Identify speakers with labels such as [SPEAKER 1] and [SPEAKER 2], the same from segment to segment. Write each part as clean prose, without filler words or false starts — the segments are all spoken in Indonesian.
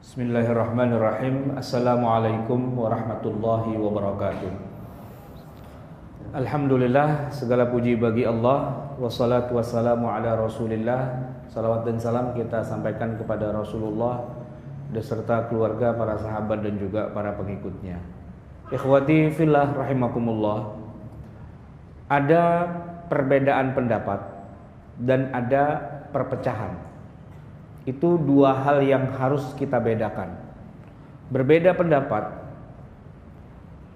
[SPEAKER 1] Bismillahirrahmanirrahim. Assalamualaikum warahmatullahi wabarakatuh. Alhamdulillah, segala puji bagi Allah. Wassalatu wassalamu ala rasulillah. Salawat dan salam kita sampaikan kepada Rasulullah beserta keluarga, para sahabat dan juga para pengikutnya. Ikhwati fillah rahimakumullah. Ada perbedaan pendapat dan ada perpecahan. Itu dua hal yang harus kita bedakan. Berbeda pendapat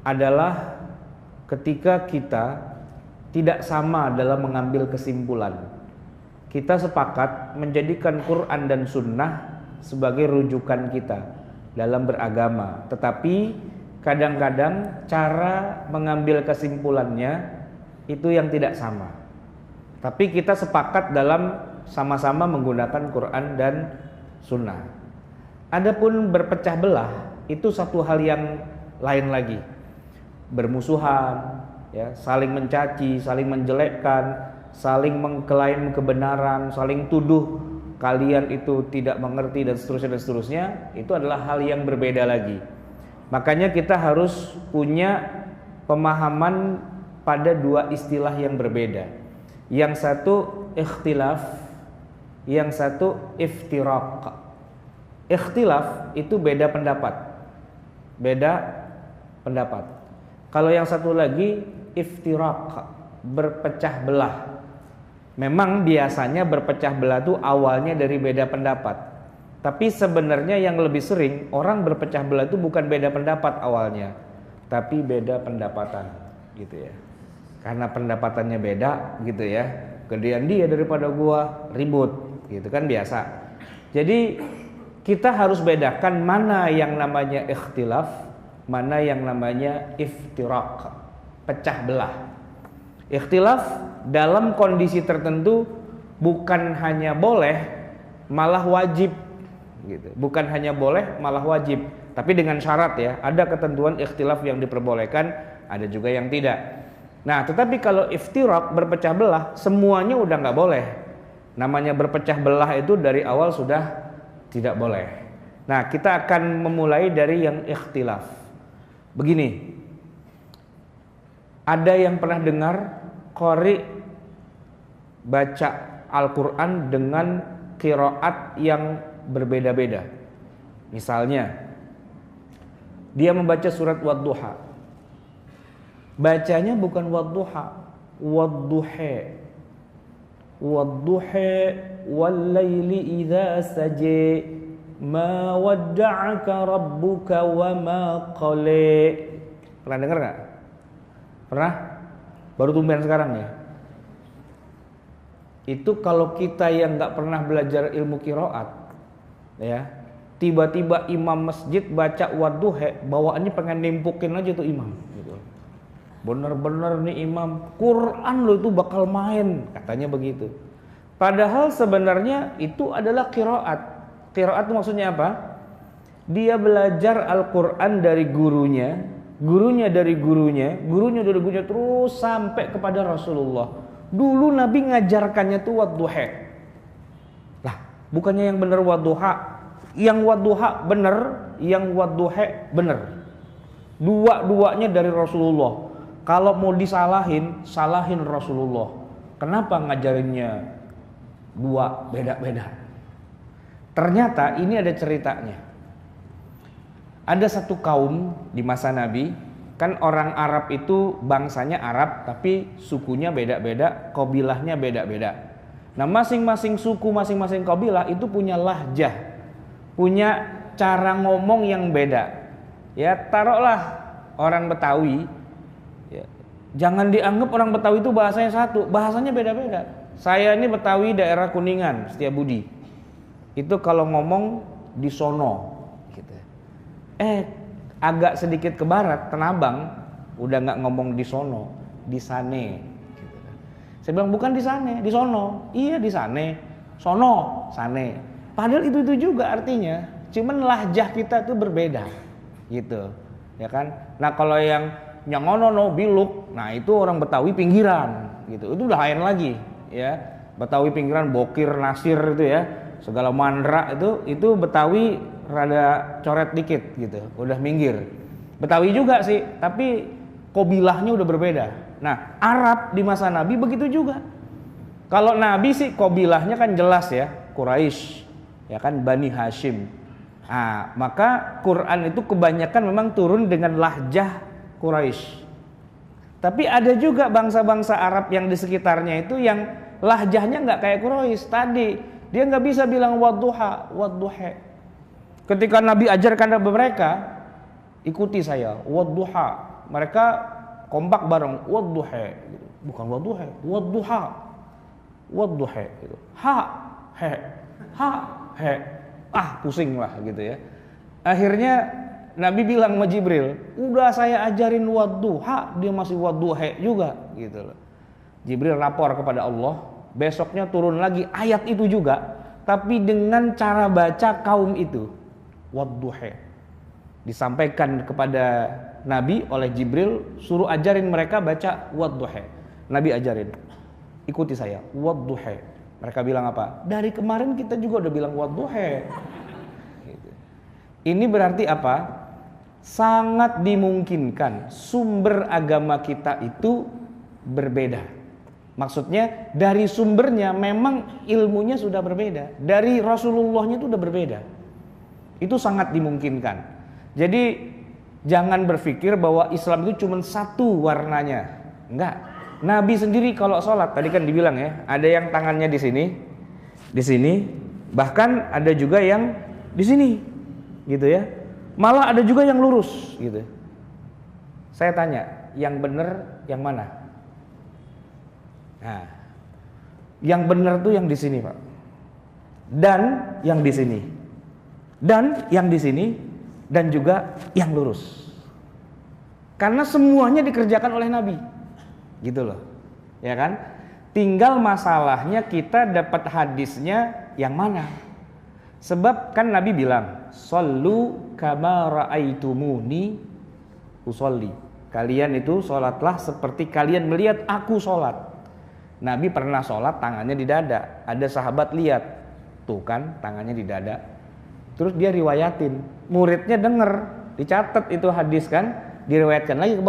[SPEAKER 1] adalah ketika kita tidak sama dalam mengambil kesimpulan. Kita sepakat menjadikan Quran dan Sunnah sebagai rujukan kita dalam beragama, tetapi kadang-kadang cara mengambil kesimpulannya itu yang tidak sama. Tapi kita sepakat dalam sama-sama menggunakan Quran dan Sunnah. Adapun berpecah belah itu satu hal yang lain lagi. Bermusuhan, ya, saling mencaci, saling menjelekkan, saling mengklaim kebenaran, saling tuduh kalian itu tidak mengerti dan seterusnya, itu adalah hal yang berbeda lagi. Makanya kita harus punya pemahaman pada dua istilah yang berbeda. Yang satu ikhtilaf, yang satu iftiraq. Ikhtilaf itu beda pendapat. Beda pendapat. Kalau yang satu lagi iftiraq, berpecah belah. Memang biasanya berpecah belah itu awalnya dari beda pendapat. Tapi sebenarnya yang lebih sering orang berpecah belah itu bukan beda pendapat awalnya, tapi beda pendapatan, gitu ya. Karena pendapatannya beda, gitu ya. Gedean dia daripada gua, ribut, gitu kan biasa. Jadi kita harus bedakan mana yang namanya ikhtilaf, mana yang namanya iftiraq, pecah belah. Ikhtilaf dalam kondisi tertentu bukan hanya boleh, malah wajib, gitu. Bukan hanya boleh, malah wajib. Tapi dengan syarat ya, ada ketentuan ikhtilaf yang diperbolehkan, ada juga yang tidak. Nah, tetapi kalau iftiraq, berpecah belah, semuanya udah nggak boleh. Namanya berpecah belah itu dari awal sudah tidak boleh. Nah, kita akan memulai dari yang ikhtilaf. Begini, ada yang pernah dengar qari baca Al-Quran dengan qiraat yang berbeda-beda. Misalnya, dia membaca surat Wadduha. Bacanya bukan wadduha, wadduha, wadduha wallaili idza saja, ma wadda'aka rabbuka wa ma qala. Pernah dengar nggak? Pernah? Baru tumben sekarang ya. Itu kalau kita yang nggak pernah belajar ilmu qiraat, ya, tiba-tiba imam masjid baca wadduha, bawaannya pengen nimpukin aja tuh imam, gitu. Bener-bener nih imam, Quran lo itu bakal main, katanya begitu. Padahal sebenarnya itu adalah qiraat. Qiraat itu maksudnya apa? Dia belajar Al-Quran dari gurunya, gurunya dari gurunya, gurunya dari gurunya, terus sampai kepada Rasulullah. Dulu Nabi ngajarkannya tuh wadduha. Lah, bukannya yang bener wadduha? Yang wadduha bener, yang wadduha bener. Dua-duanya dari Rasulullah. Kalau mau disalahin, salahin Rasulullah. Kenapa ngajarinnya dua beda-beda? Ternyata ini ada ceritanya. Ada satu kaum di masa Nabi, kan orang Arab itu bangsanya Arab, tapi sukunya beda-beda, qabilahnya beda-beda. Nah, masing-masing suku, masing-masing qabilah itu punya lahjah, punya cara ngomong yang beda. Ya, taruhlah orang Betawi. Jangan dianggap orang Betawi itu bahasanya satu, bahasanya beda-beda. Saya ini Betawi daerah Kuningan, Setiabudi. Itu kalau ngomong di sono, gitu. Agak sedikit ke barat, Tenabang, udah nggak ngomong di sono, di sane. Gitu. Saya bilang bukan di sane, di sono. Iya di sane, sono, sane. Padahal itu juga artinya, cuman lahjah kita tuh berbeda, gitu, ya kan? Nah kalau yang nyangono no biluk, nah itu orang Betawi pinggiran, gitu. Itu udah lain lagi, ya. Betawi pinggiran, Bokir, Nasir itu ya, segala mandra itu Betawi rada coret dikit gitu, udah minggir. Betawi juga sih, tapi kobilahnya udah berbeda. Nah, Arab di masa Nabi begitu juga. Kalau Nabi sih kobilahnya kan jelas ya, Quraisy, ya kan, Bani Hashim. Nah, maka Quran itu kebanyakan memang turun dengan lahjah Quraisy. Tapi ada juga bangsa-bangsa Arab yang di sekitarnya itu yang lahjahnya nggak kayak Quraisy tadi. Dia nggak bisa bilang wadduha, wadduha. Ketika Nabi ajarkan mereka, ikuti saya, wadduha. Mereka kompak bareng, wadduha. Bukan wadduha, wadduha, wadduha. Ha, he, ha, he. Pusing lah gitu ya. Akhirnya Nabi bilang sama Jibril, udah saya ajarin wadduha, dia masih wadduha juga gitu loh. Jibril rapor kepada Allah, besoknya turun lagi ayat itu juga, tapi dengan cara baca kaum itu, wadduha. Disampaikan kepada Nabi oleh Jibril, suruh ajarin mereka baca wadduha. Nabi ajarin, ikuti saya, wadduha. Mereka bilang apa? Dari kemarin kita juga udah bilang wadduha. Gitu. Ini berarti apa? Sangat dimungkinkan sumber agama kita itu berbeda. Maksudnya dari sumbernya memang ilmunya sudah berbeda. Dari Rasulullahnya itu sudah berbeda. Itu sangat dimungkinkan. Jadi jangan berpikir bahwa Islam itu cuma satu warnanya. Enggak. Nabi sendiri kalau sholat, tadi kan dibilang ya, ada yang tangannya di sini, bahkan ada juga yang di sini, gitu ya. Malah ada juga yang lurus gitu. Saya tanya, yang benar yang mana? Nah, yang benar tuh yang di sini, Pak. Dan yang di sini. Dan yang di sini dan juga yang lurus. Karena semuanya dikerjakan oleh Nabi. Gitu loh. Ya kan? Tinggal masalahnya kita dapat hadisnya yang mana? Sebab kan Nabi bilang, "Shallu kama ra'aitumuni usolli." Kalian itu sholatlah seperti kalian melihat aku sholat. Nabi pernah sholat tangannya di dada. Ada sahabat lihat, tuh kan tangannya di dada. Terus dia riwayatin, muridnya denger, dicatat itu hadis kan, diriwayatkan lagi ke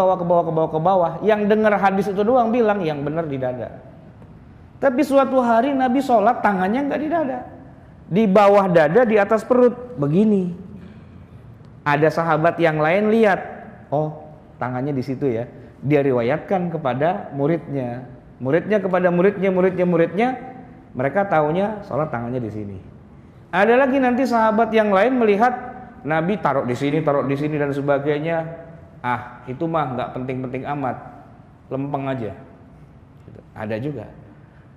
[SPEAKER 1] bawah. Yang dengar hadis itu doang bilang yang benar di dada. Tapi suatu hari Nabi sholat tangannya nggak di dada. Di bawah dada, di atas perut, begini. Ada sahabat yang lain lihat, oh tangannya di situ ya. Dia riwayatkan kepada muridnya, kepada muridnya. Mereka taunya sholat tangannya di sini. Ada lagi nanti sahabat yang lain melihat Nabi taruh di sini dan sebagainya. Itu mah nggak penting-penting amat, lempeng aja. Ada juga.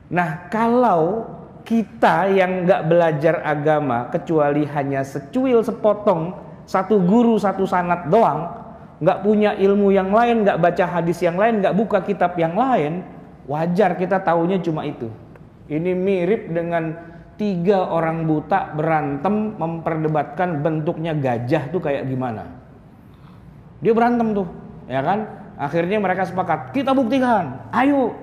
[SPEAKER 1] Nah kalau kita yang nggak belajar agama kecuali hanya secuil sepotong, satu guru satu sanad doang, nggak punya ilmu yang lain, nggak baca hadis yang lain, nggak buka kitab yang lain, wajar kita taunya cuma itu. Ini mirip dengan 3 orang buta berantem memperdebatkan bentuknya gajah tuh kayak gimana. Dia berantem tuh, ya kan? Akhirnya mereka sepakat, kita buktikan, ayo.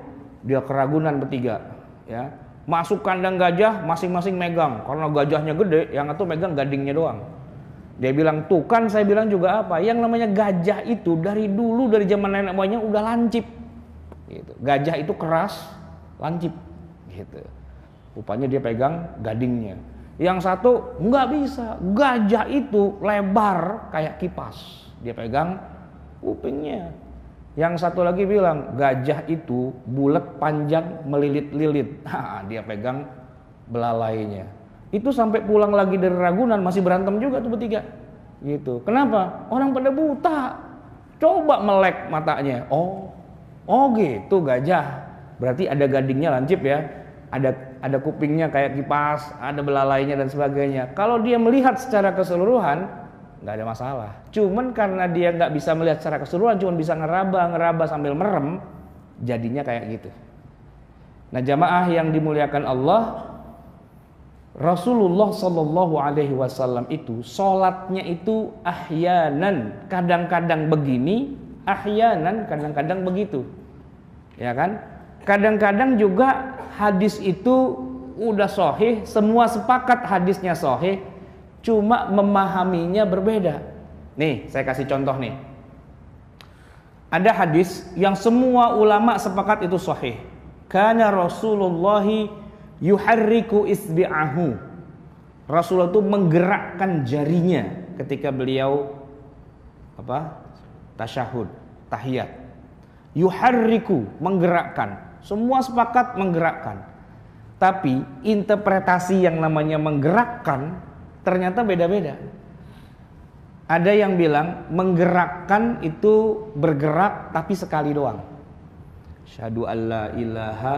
[SPEAKER 1] Dia keragunan bertiga, ya. Masuk kandang gajah, masing-masing megang. Karena gajahnya gede, yang satu megang gadingnya doang. Dia bilang, tuh kan saya bilang juga apa, yang namanya gajah itu dari dulu, dari zaman nenek moyangnya udah lancip gitu. Gajah itu keras, lancip gitu. Rupanya dia pegang gadingnya. Yang satu nggak bisa, gajah itu lebar kayak kipas, dia pegang kupingnya. Yang satu lagi bilang, gajah itu bulat panjang melilit-lilit. Dia pegang belalainya. Itu sampai pulang lagi dari Ragunan masih berantem juga tuh bertiga. Gitu. Kenapa? Orang pada buta. Coba melek matanya. Oh gitu gajah. Berarti ada gadingnya lancip ya. Ada kupingnya kayak kipas, ada belalainya dan sebagainya. Kalau dia melihat secara keseluruhan, nggak ada masalah. Cuman karena dia nggak bisa melihat secara keseluruhan, cuma bisa ngeraba sambil merem, jadinya kayak gitu. Nah jamaah yang dimuliakan Allah, Rasulullah Shallallahu Alaihi Wasallam itu sholatnya itu ahyanan, kadang-kadang begini, ahyanan, kadang-kadang begitu, ya kan? Kadang-kadang juga hadis itu udah sahih, semua sepakat hadisnya sahih. cuma memahaminya berbeda. Nih, saya kasih contoh nih. Ada hadis yang semua ulama sepakat itu sahih. Kana Rasulullah yuharriku isbi'ahu. Rasulullah itu menggerakkan jarinya ketika beliau tasyahud, tahiyat. Yuharriku, menggerakkan. Semua sepakat menggerakkan. Tapi interpretasi yang namanya menggerakkan ternyata beda-beda. Ada yang bilang menggerakkan itu bergerak tapi sekali doang. Asyhadu alla ilaha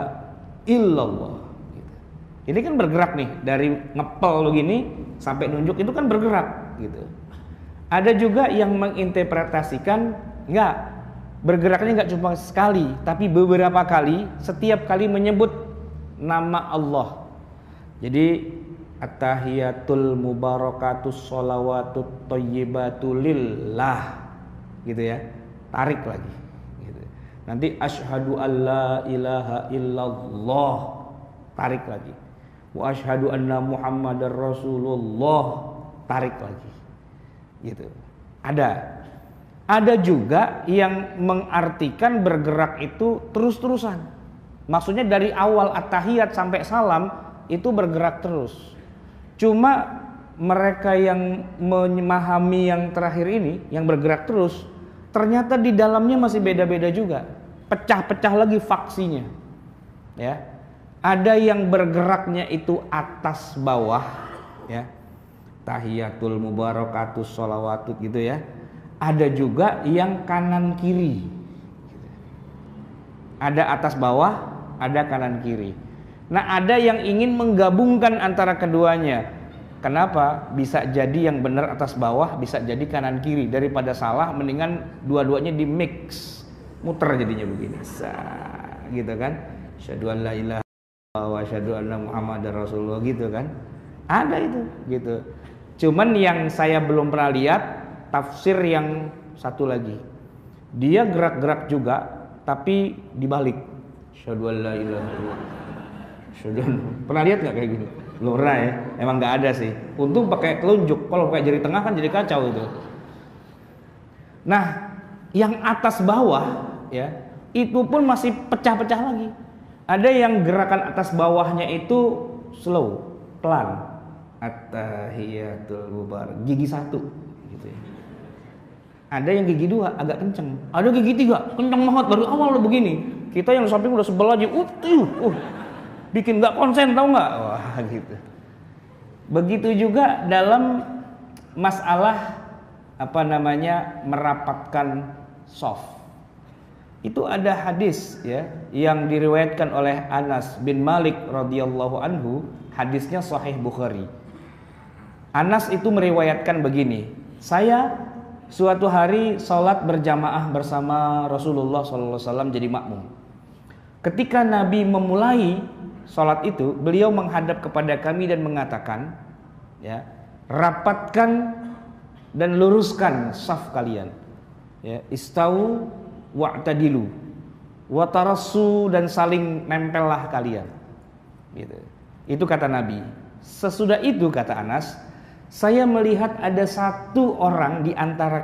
[SPEAKER 1] illallah. Gitu. Ini kan bergerak nih, dari ngepel begini sampai nunjuk itu kan bergerak gitu. Ada juga yang menginterpretasikan enggak, bergeraknya enggak cuma sekali, tapi beberapa kali, setiap kali menyebut nama Allah. Jadi at-tahiyatul mubarakatus sholawatut thayyibatu lillah gitu ya. Tarik lagi gitu. Nanti asyhadu alla ilaha illallah, tarik lagi. Wa asyhadu anna muhammadar rasulullah, tarik lagi. Gitu. Ada juga yang mengartikan bergerak itu terus-terusan. Maksudnya dari awal at-tahiyat sampai salam itu bergerak terus. Cuma mereka yang memahami yang terakhir ini, yang bergerak terus, ternyata di dalamnya masih beda-beda juga. Pecah-pecah lagi faksinya. Ya. Ada yang bergeraknya itu atas bawah, ya. Tahiyatul mubarakatus sholawatut gitu ya. Ada juga yang kanan kiri. Ada atas bawah, ada kanan kiri. Nah, ada yang ingin menggabungkan antara keduanya. Kenapa? Bisa jadi yang benar atas bawah, bisa jadi kanan kiri. Daripada salah, mendingan dua-duanya di mix, muter jadinya begini. Gitu kan? Asyhadu an la ilaha illallah wa asyhadu anna muhammadar rasulullah gitu kan? Ada itu, gitu. Cuman yang saya belum pernah lihat tafsir yang satu lagi. Dia gerak-gerak juga, tapi dibalik. Asyhadu an la ilaha illallah. Pernah lihat nggak kayak gini? Belum pernah ya, emang nggak ada sih. Untung pakai telunjuk, kalau pakai jari tengah kan jadi kacau itu. Nah, yang atas bawah ya, itu pun masih pecah-pecah lagi. Ada yang gerakan atas bawahnya itu slow, pelan. At-tahiyatul mubarak, gigi 1 gitu ya. Ada yang gigi 2 agak kenceng, ada gigi 3 kenceng banget baru awal begini. Kita yang samping udah sebel aja, bikin nggak konsen, tahu nggak? Wah gitu. Begitu juga dalam masalah merapatkan soft. Itu ada hadis ya yang diriwayatkan oleh Anas bin Malik radhiyallahu anhu, hadisnya sahih Bukhari. Anas itu meriwayatkan begini, saya suatu hari sholat berjamaah bersama Rasulullah SAW jadi makmum. Ketika Nabi memulai sholat itu, beliau menghadap kepada kami dan mengatakan, ya, rapatkan dan luruskan saf kalian, ya, istau wa'tadilu watarassu, dan saling nempellah kalian, gitu. Itu kata Nabi. Sesudah itu kata Anas, saya melihat ada satu orang di antara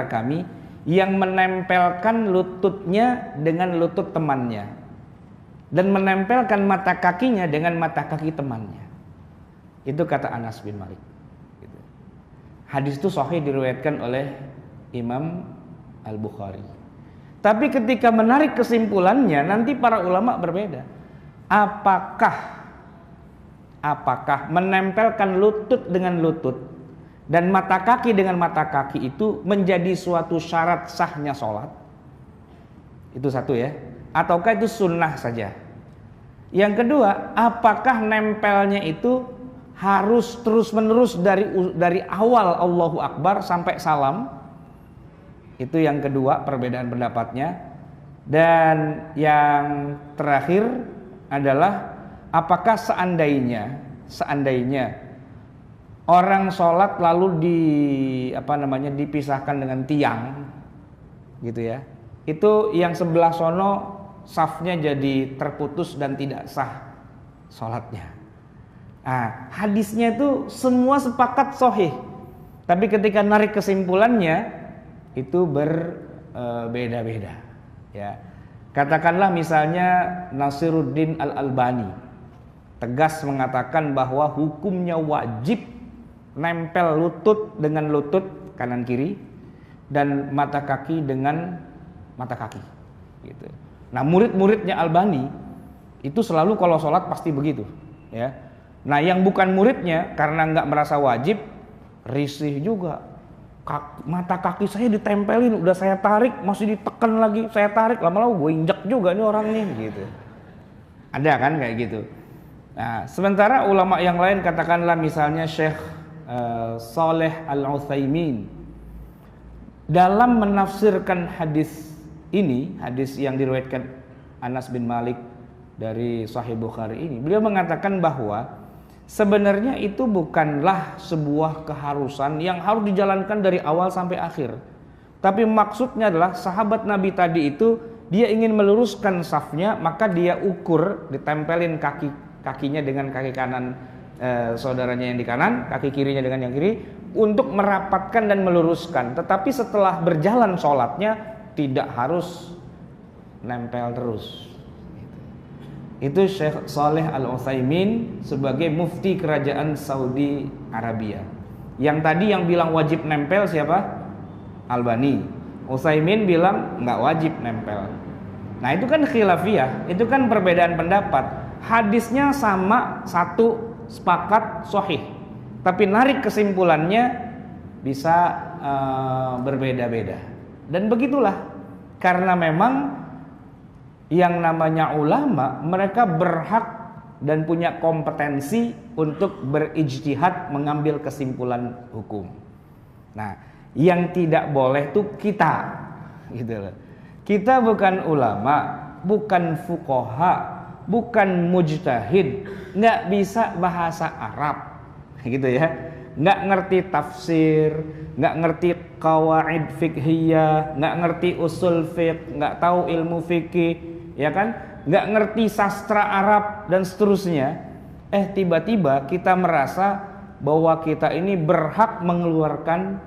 [SPEAKER 1] kami yang menempelkan lututnya dengan lutut temannya dan menempelkan mata kakinya dengan mata kaki temannya. Itu kata Anas bin Malik. Hadis itu sahih diriwayatkan oleh Imam Al-Bukhari. Tapi ketika menarik kesimpulannya, nanti para ulama berbeda. Apakah menempelkan lutut dengan lutut dan mata kaki dengan mata kaki itu menjadi suatu syarat sahnya sholat? Itu satu ya. Ataukah itu sunnah saja? Yang kedua, apakah nempelnya itu harus terus-menerus dari awal Allahu Akbar sampai salam? Itu yang kedua perbedaan pendapatnya. Dan yang terakhir adalah apakah seandainya orang sholat lalu dipisahkan dengan tiang, gitu ya? Itu yang sebelah sono safnya jadi terputus dan tidak sah sholatnya. Hadisnya itu semua sepakat sahih. Tapi ketika narik kesimpulannya itu berbeda-beda. Ya. Katakanlah misalnya Nasiruddin Al-Albani tegas mengatakan bahwa hukumnya wajib nempel lutut dengan lutut kanan kiri dan mata kaki dengan mata kaki. Gitu. Nah, murid-muridnya Albani itu selalu kalau sholat pasti begitu. Ya. Nah, yang bukan muridnya karena nggak merasa wajib, risih juga. Mata kaki saya ditempelin, udah saya tarik masih ditekan lagi, saya tarik lama-lama gue injak juga nih orang nih gitu. Ada kan kayak gitu. Nah, sementara ulama yang lain katakanlah misalnya Syekh Shalih Al-Utsaimin dalam menafsirkan hadis ini, hadis yang diriwayatkan Anas bin Malik dari Sahih Bukhari ini, beliau mengatakan bahwa sebenarnya itu bukanlah sebuah keharusan yang harus dijalankan dari awal sampai akhir. Tapi maksudnya adalah sahabat Nabi tadi itu dia ingin meluruskan safnya, maka dia ukur, ditempelin kakinya dengan kaki kanan saudaranya yang di kanan, kaki kirinya dengan yang kiri untuk merapatkan dan meluruskan. Tetapi setelah berjalan sholatnya tidak harus nempel terus. Itu Syekh Shalih Al-Utsaimin sebagai mufti kerajaan Saudi Arabia. Yang tadi yang bilang wajib nempel siapa? Albani. Utsaimin bilang nggak wajib nempel. Nah, itu kan khilafiyah, itu kan perbedaan pendapat. Hadisnya sama, satu, sepakat, sahih. Tapi narik kesimpulannya bisa berbeda-beda. Dan begitulah, karena memang yang namanya ulama, mereka berhak dan punya kompetensi untuk berijtihad mengambil kesimpulan hukum. Nah, yang tidak boleh tuh kita, gitu loh. Kita bukan ulama, bukan fuqaha, bukan mujtahid, nggak bisa bahasa Arab, gitu ya. Nggak ngerti tafsir, nggak ngerti qawaid fiqhiyah, nggak ngerti usul fiqh, nggak tahu ilmu fikih, ya kan, nggak ngerti sastra Arab dan seterusnya. Tiba-tiba kita merasa bahwa kita ini berhak mengeluarkan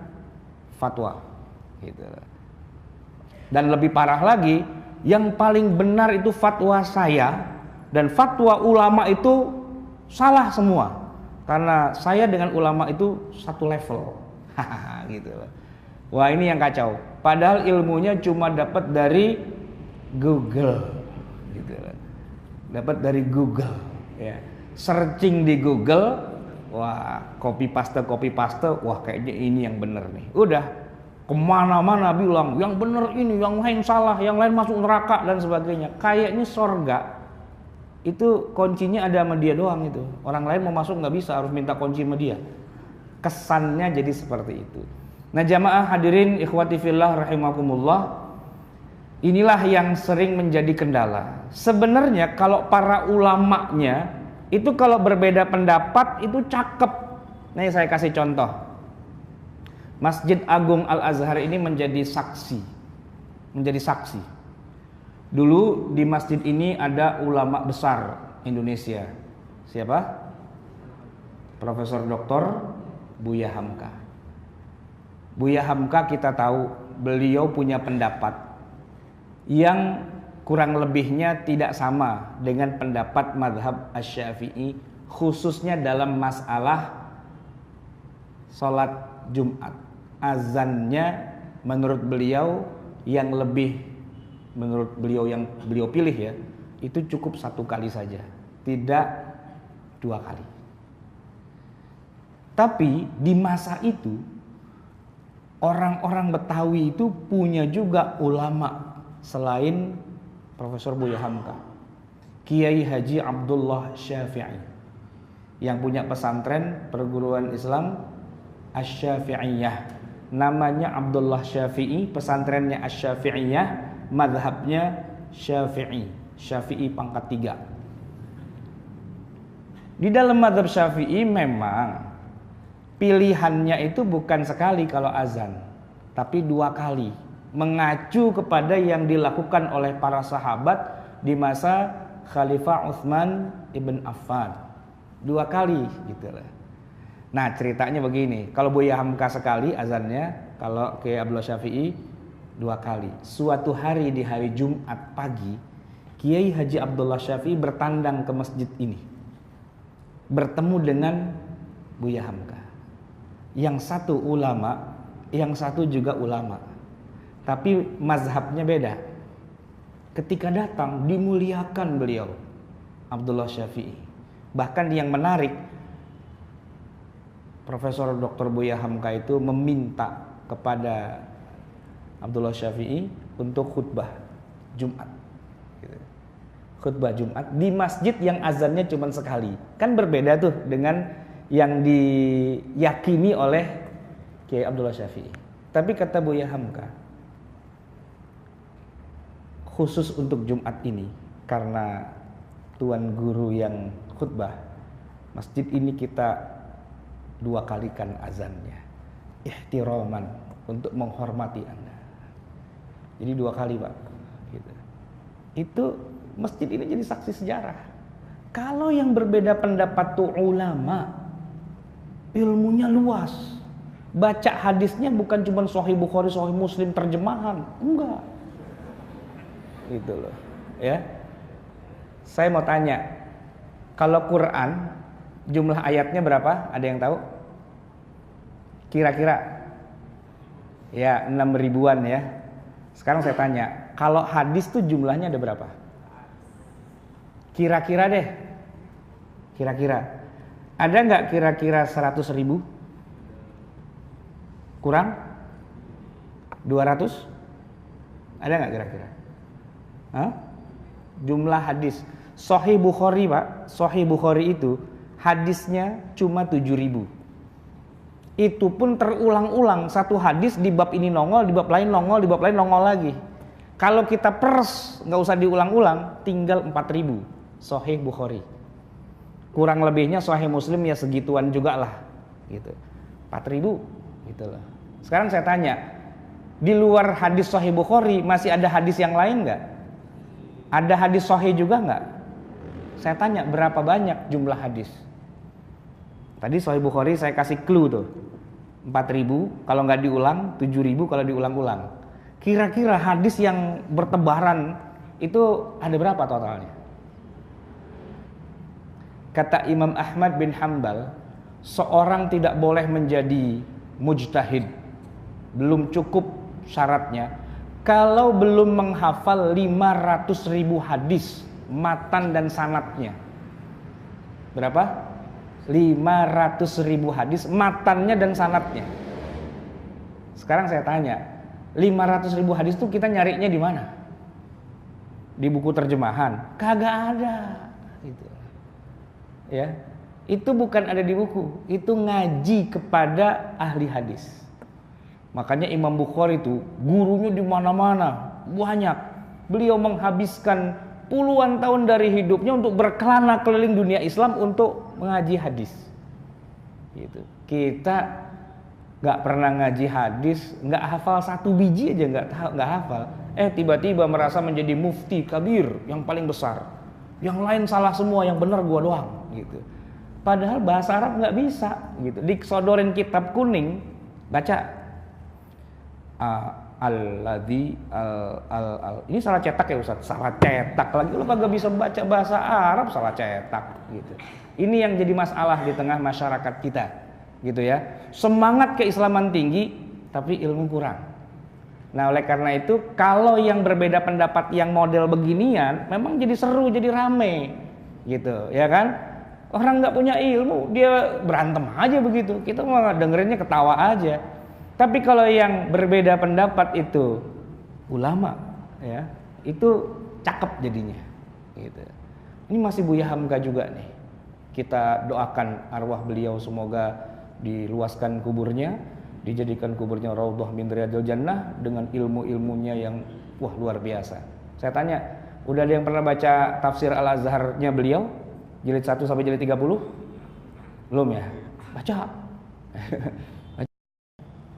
[SPEAKER 1] fatwa, gitu. Dan lebih parah lagi, yang paling benar itu fatwa saya dan fatwa ulama itu salah semua, karena saya dengan ulama itu satu level. Gitu. Wah, ini yang kacau. Padahal ilmunya cuma dapat dari Google, gitu. Dapat dari Google, ya. Searching di Google, wah, copy paste, wah kayaknya ini yang benar nih. Udah, kemana-mana bilang yang benar ini, yang lain salah, yang lain masuk neraka dan sebagainya. Kayaknya sorga itu kuncinya ada sama dia doang itu. Orang lain mau masuk nggak bisa, harus minta kunci sama dia. Kesannya jadi seperti itu. Nah, jamaah hadirin ikhwati fillah rahimakumullah, inilah yang sering menjadi kendala. Sebenarnya kalau para ulamanya itu kalau berbeda pendapat itu cakep. Nih saya kasih contoh. Masjid Agung Al-Azhar ini menjadi saksi. Dulu di masjid ini ada ulama besar Indonesia. Siapa? Profesor Dr. Buya Hamka. Buya Hamka kita tahu beliau punya pendapat yang kurang lebihnya tidak sama dengan pendapat mazhab Asy-Syafi'i, khususnya dalam masalah sholat Jumat. Azannya menurut beliau yang lebih, menurut beliau yang beliau pilih ya, itu cukup 1 kali saja, tidak 2 kali. Tapi di masa itu orang-orang Betawi itu punya juga ulama selain Profesor Buya Hamka. Kiai Haji Abdullah Syafi'i yang punya pesantren perguruan Islam Asy-Syafi'iyah. Namanya Abdullah Syafi'i, pesantrennya Asy-Syafi'iyah, mazhabnya Syafi'i pangkat 3. Di dalam mazhab Syafi'i memang pilihannya itu bukan sekali kalau azan, tapi 2 kali, mengacu kepada yang dilakukan oleh para sahabat di masa Khalifah Utsman ibn Affan. 2 kali gitu lah. Nah ceritanya begini, kalau Buya Hamka sekali azannya, kalau ke Abdullah Syafi'i 2 kali. Suatu hari di hari Jumat pagi, Kiai Haji Abdullah Syafi'i bertandang ke masjid ini, bertemu dengan Buya Hamka. Yang satu ulama, yang satu juga ulama, tapi mazhabnya beda. Ketika datang dimuliakan beliau Abdullah Syafi'i. Bahkan yang menarik, Profesor Dr. Buya Hamka itu meminta kepada Abdullah Syafi'i untuk khutbah Jumat. Khutbah Jumat di masjid yang azannya cuma sekali. Kan berbeda tuh dengan yang diyakini oleh Kiai Abdullah Syafi'i. Tapi kata Buya Hamka, khusus untuk Jumat ini, karena Tuan Guru yang khutbah, masjid ini kita 2 kalikan azannya, ihtiraman, untuk menghormati Anda. Jadi 2 kali Pak gitu. Itu masjid ini jadi saksi sejarah. Kalau yang berbeda pendapat tuh ulama, ilmunya luas, baca hadisnya bukan cuma Sahih Bukhari, Sahih Muslim terjemahan, enggak gitu loh ya. Saya mau tanya, kalau Quran jumlah ayatnya berapa? Ada yang tahu? Kira-kira ya 6 ribuan ya. Sekarang saya tanya, kalau hadis tuh jumlahnya ada berapa? Kira-kira deh, kira-kira ada nggak kira-kira 100 ribu? Kurang? 200? Ada nggak kira-kira? Hah? Jumlah hadis Sahih Bukhari Pak, Sahih Bukhari itu hadisnya cuma 7.000. Itu pun terulang-ulang, satu hadis di bab ini nongol, di bab lain nongol, di bab lain nongol lagi. Kalau kita pers, nggak usah diulang-ulang, tinggal 4.000 Sahih Bukhari. Kurang lebihnya Sahih Muslim ya segituan juga lah, gitu. 4.000, gitu loh. Sekarang saya tanya, di luar hadis Sahih Bukhari masih ada hadis yang lain nggak? Ada hadis Sahih juga nggak? Saya tanya berapa banyak jumlah hadis? Tadi Sahih Bukhari saya kasih clue tuh, 4.000 kalau nggak diulang, 7.000 kalau diulang-ulang. Kira-kira hadis yang bertebaran itu ada berapa totalnya? Kata Imam Ahmad bin Hanbal, seorang tidak boleh menjadi mujtahid, belum cukup syaratnya kalau belum menghafal 500.000 hadis matan dan sanadnya. Berapa? 500.000 hadis matannya dan sanadnya. Sekarang saya tanya, 500.000 hadis itu kita nyarinya di mana? Di buku terjemahan? Kagak ada gitu. Ya. Itu bukan ada di buku, itu ngaji kepada ahli hadis. Makanya Imam Bukhari itu gurunya di mana-mana, banyak. Beliau menghabiskan puluhan tahun dari hidupnya untuk berkelana keliling dunia Islam untuk mengaji hadis. Gitu. Kita nggak pernah ngaji hadis, nggak hafal 1 biji aja nggak hafal. Tiba-tiba merasa menjadi mufti kabir yang paling besar. Yang lain salah semua, yang benar gua doang. Gitu. Padahal bahasa Arab nggak bisa. Gitu. Disodorin kitab kuning, baca. Ini salah cetak ya Ustaz, salah cetak lagi, lu kagak bisa baca bahasa Arab, salah cetak gitu. Ini yang jadi masalah di tengah masyarakat kita gitu ya. Semangat keislaman tinggi tapi ilmu kurang. Nah oleh karena itu kalau yang berbeda pendapat yang model beginian memang jadi seru, jadi rame gitu ya kan. Orang nggak punya ilmu dia berantem aja begitu, kita malah dengerinnya ketawa aja. Tapi kalau yang berbeda pendapat itu ulama, ya, itu cakep jadinya. Gitu. Ini masih Buya Hamka juga nih. Kita doakan arwah beliau semoga diluaskan kuburnya, dijadikan kuburnya raudhah min riyadil jannah dengan ilmu-ilmunya yang wah luar biasa. Saya tanya, udah ada yang pernah baca tafsir Al-Azharnya beliau? Jilid 1 sampai jilid 30? Belum ya? Baca.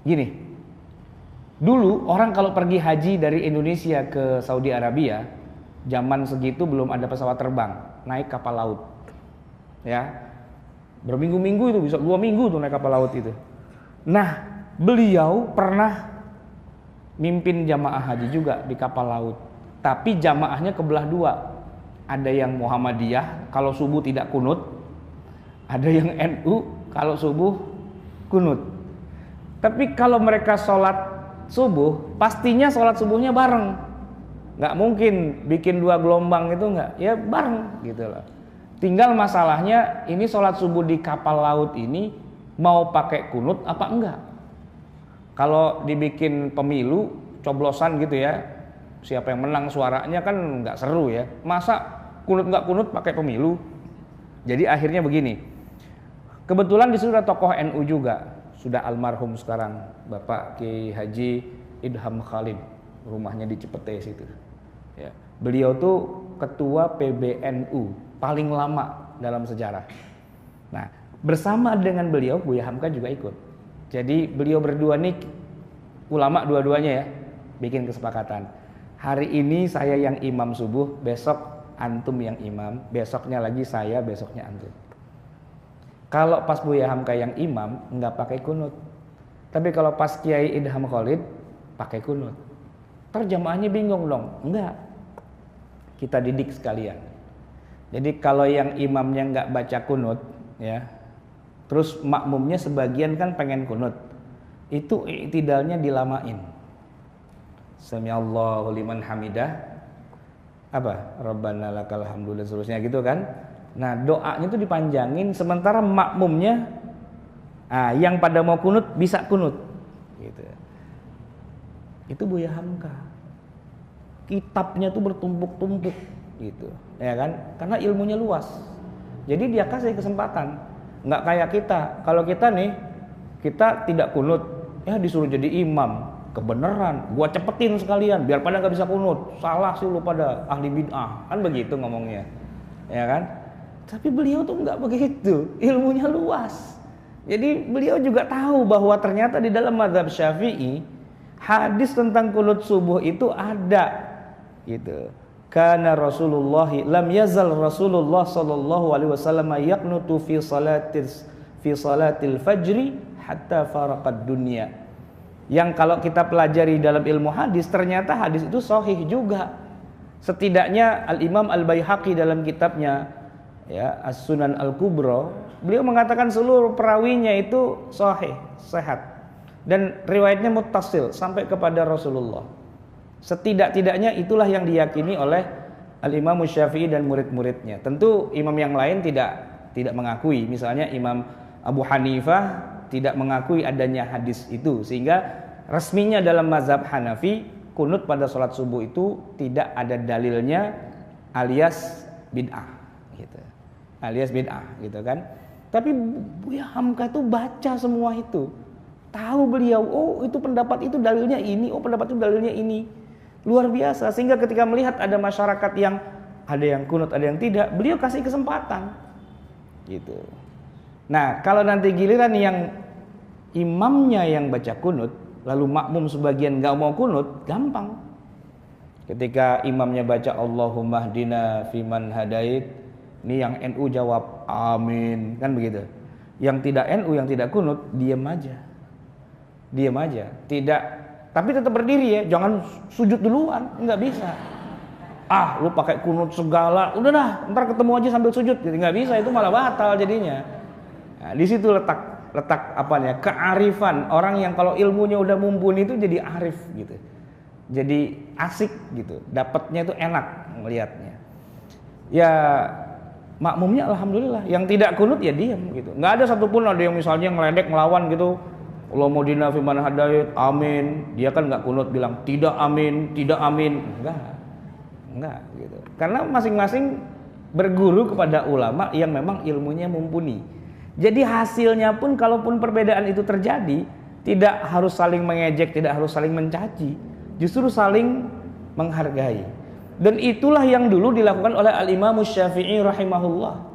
[SPEAKER 1] Gini, dulu orang kalau pergi haji dari Indonesia ke Saudi Arabia, zaman segitu belum ada pesawat terbang, naik kapal laut. Ya, Berminggu-minggu itu, bisa 2 minggu tuh naik kapal laut itu. Nah, beliau pernah mimpin jamaah haji juga di kapal laut. Tapi jamaahnya kebelah dua. Ada yang Muhammadiyah kalau subuh tidak kunut, ada yang NU kalau subuh kunut. Tapi kalau mereka sholat subuh, pastinya sholat subuhnya bareng. Nggak mungkin bikin 2 gelombang itu nggak, ya bareng gitu loh. Tinggal masalahnya ini sholat subuh di kapal laut ini mau pakai kunut apa enggak. Kalau dibikin pemilu coblosan gitu ya, siapa yang menang suaranya kan nggak seru ya. Masa kunut nggak kunut pakai pemilu. Jadi akhirnya begini, kebetulan di situ ada tokoh NU juga, sudah almarhum sekarang, Bapak Kiai Haji Idham Khalid, rumahnya di Cipete situ. Ya. Beliau tuh ketua PBNU paling lama dalam sejarah. Nah, bersama dengan beliau Buya Hamka juga ikut. Jadi beliau berdua nih ulama dua-duanya ya, bikin kesepakatan. Hari ini saya yang imam subuh, besok antum yang imam, besoknya lagi saya, besoknya antum. Kalau pas Buya Hamka yang imam nggak pakai kunut. Tapi kalau pas Kiai Idham Khalid pakai kunut. Terjemaahnya bingung dong. Enggak. Kita didik sekalian. Jadi kalau yang imamnya nggak baca kunut, ya, terus makmumnya sebagian kan pengen kunut, itu i'tidalnya dilamain. Samiallahu liman hamidah, apa? Rabbana lakal hamdu dan seterusnya gitu kan. Nah doanya itu dipanjangin, sementara makmumnya, yang pada mau kunut bisa kunut, gitu. Itu Buya Hamka. Kitabnya tuh bertumpuk-tumpuk gitu, ya kan? Karena ilmunya luas. Jadi dia kasih kesempatan. Nggak kayak kita. Kalau kita nih, kita tidak kunut, ya disuruh jadi imam. Kebenaran, gua cepetin sekalian biar pada nggak bisa kunut. Salah sih lu pada ahli bid'ah. Kan begitu ngomongnya. Ya kan? Tapi beliau tuh nggak begitu. Ilmunya luas. Jadi beliau juga tahu bahwa ternyata di dalam mazhab Syafi'i hadis tentang kunut subuh itu ada. Gitu. Karena Rasulullah lam yazal Rasulullah sallallahu alaihi wasallam yaqnutu fi salatil fajri hatta faraqad dunya. Yang kalau kita pelajari dalam ilmu hadis, ternyata hadis itu sahih juga. Setidaknya Al-Imam Al-Baihaqi dalam kitabnya ya As-Sunan Al-Kubra, beliau mengatakan seluruh perawinya itu sahih, sehat. Dan riwayatnya muttasil sampai kepada Rasulullah. Setidak-tidaknya itulah yang diyakini oleh Al-Imam Syafi'i dan murid-muridnya. Tentu imam yang lain tidak mengakui. Misalnya Imam Abu Hanifah tidak mengakui adanya hadis itu, sehingga resminya dalam mazhab Hanafi kunut pada sholat subuh itu tidak ada dalilnya, alias bid'ah gitu. Alias bid'ah gitu kan. Tapi Buya Hamka tuh baca semua itu. Tahu beliau, oh itu pendapat itu dalilnya ini, oh pendapat itu dalilnya ini. Luar biasa, sehingga ketika melihat ada masyarakat yang ada yang kunut, ada yang tidak, beliau kasih kesempatan gitu. Nah kalau nanti giliran yang imamnya yang baca kunut, lalu makmum sebagian gak mau kunut, gampang. Ketika imamnya baca Allahumma hdina fiman hadait, ini yang NU jawab amin, kan begitu. Yang tidak NU, yang tidak kunut, diam aja, tidak. Tapi tetap berdiri ya, jangan sujud duluan, nggak bisa. Lu pakai kunut segala, udah dah, ntar ketemu aja sambil sujud, jadi nggak bisa, itu malah batal jadinya. Nah, di situ letak apanya, kearifan orang yang kalau ilmunya udah mumpuni itu jadi arif gitu, jadi asik gitu, dapatnya itu enak melihatnya. Ya makmumnya alhamdulillah, yang tidak kunut ya diam gitu, nggak ada satupun ada yang misalnya ngeledek ngelawan gitu. Allahumma hdina fiman hadait, amin. Dia kan nggak kunut bilang tidak amin, enggak gitu. Karena masing-masing berguru kepada ulama yang memang ilmunya mumpuni. Jadi hasilnya pun kalaupun perbedaan itu terjadi, tidak harus saling mengejek, tidak harus saling mencaci, justru saling menghargai. Dan itulah yang dulu dilakukan oleh Al-Imam Syafi'i rahimahullah.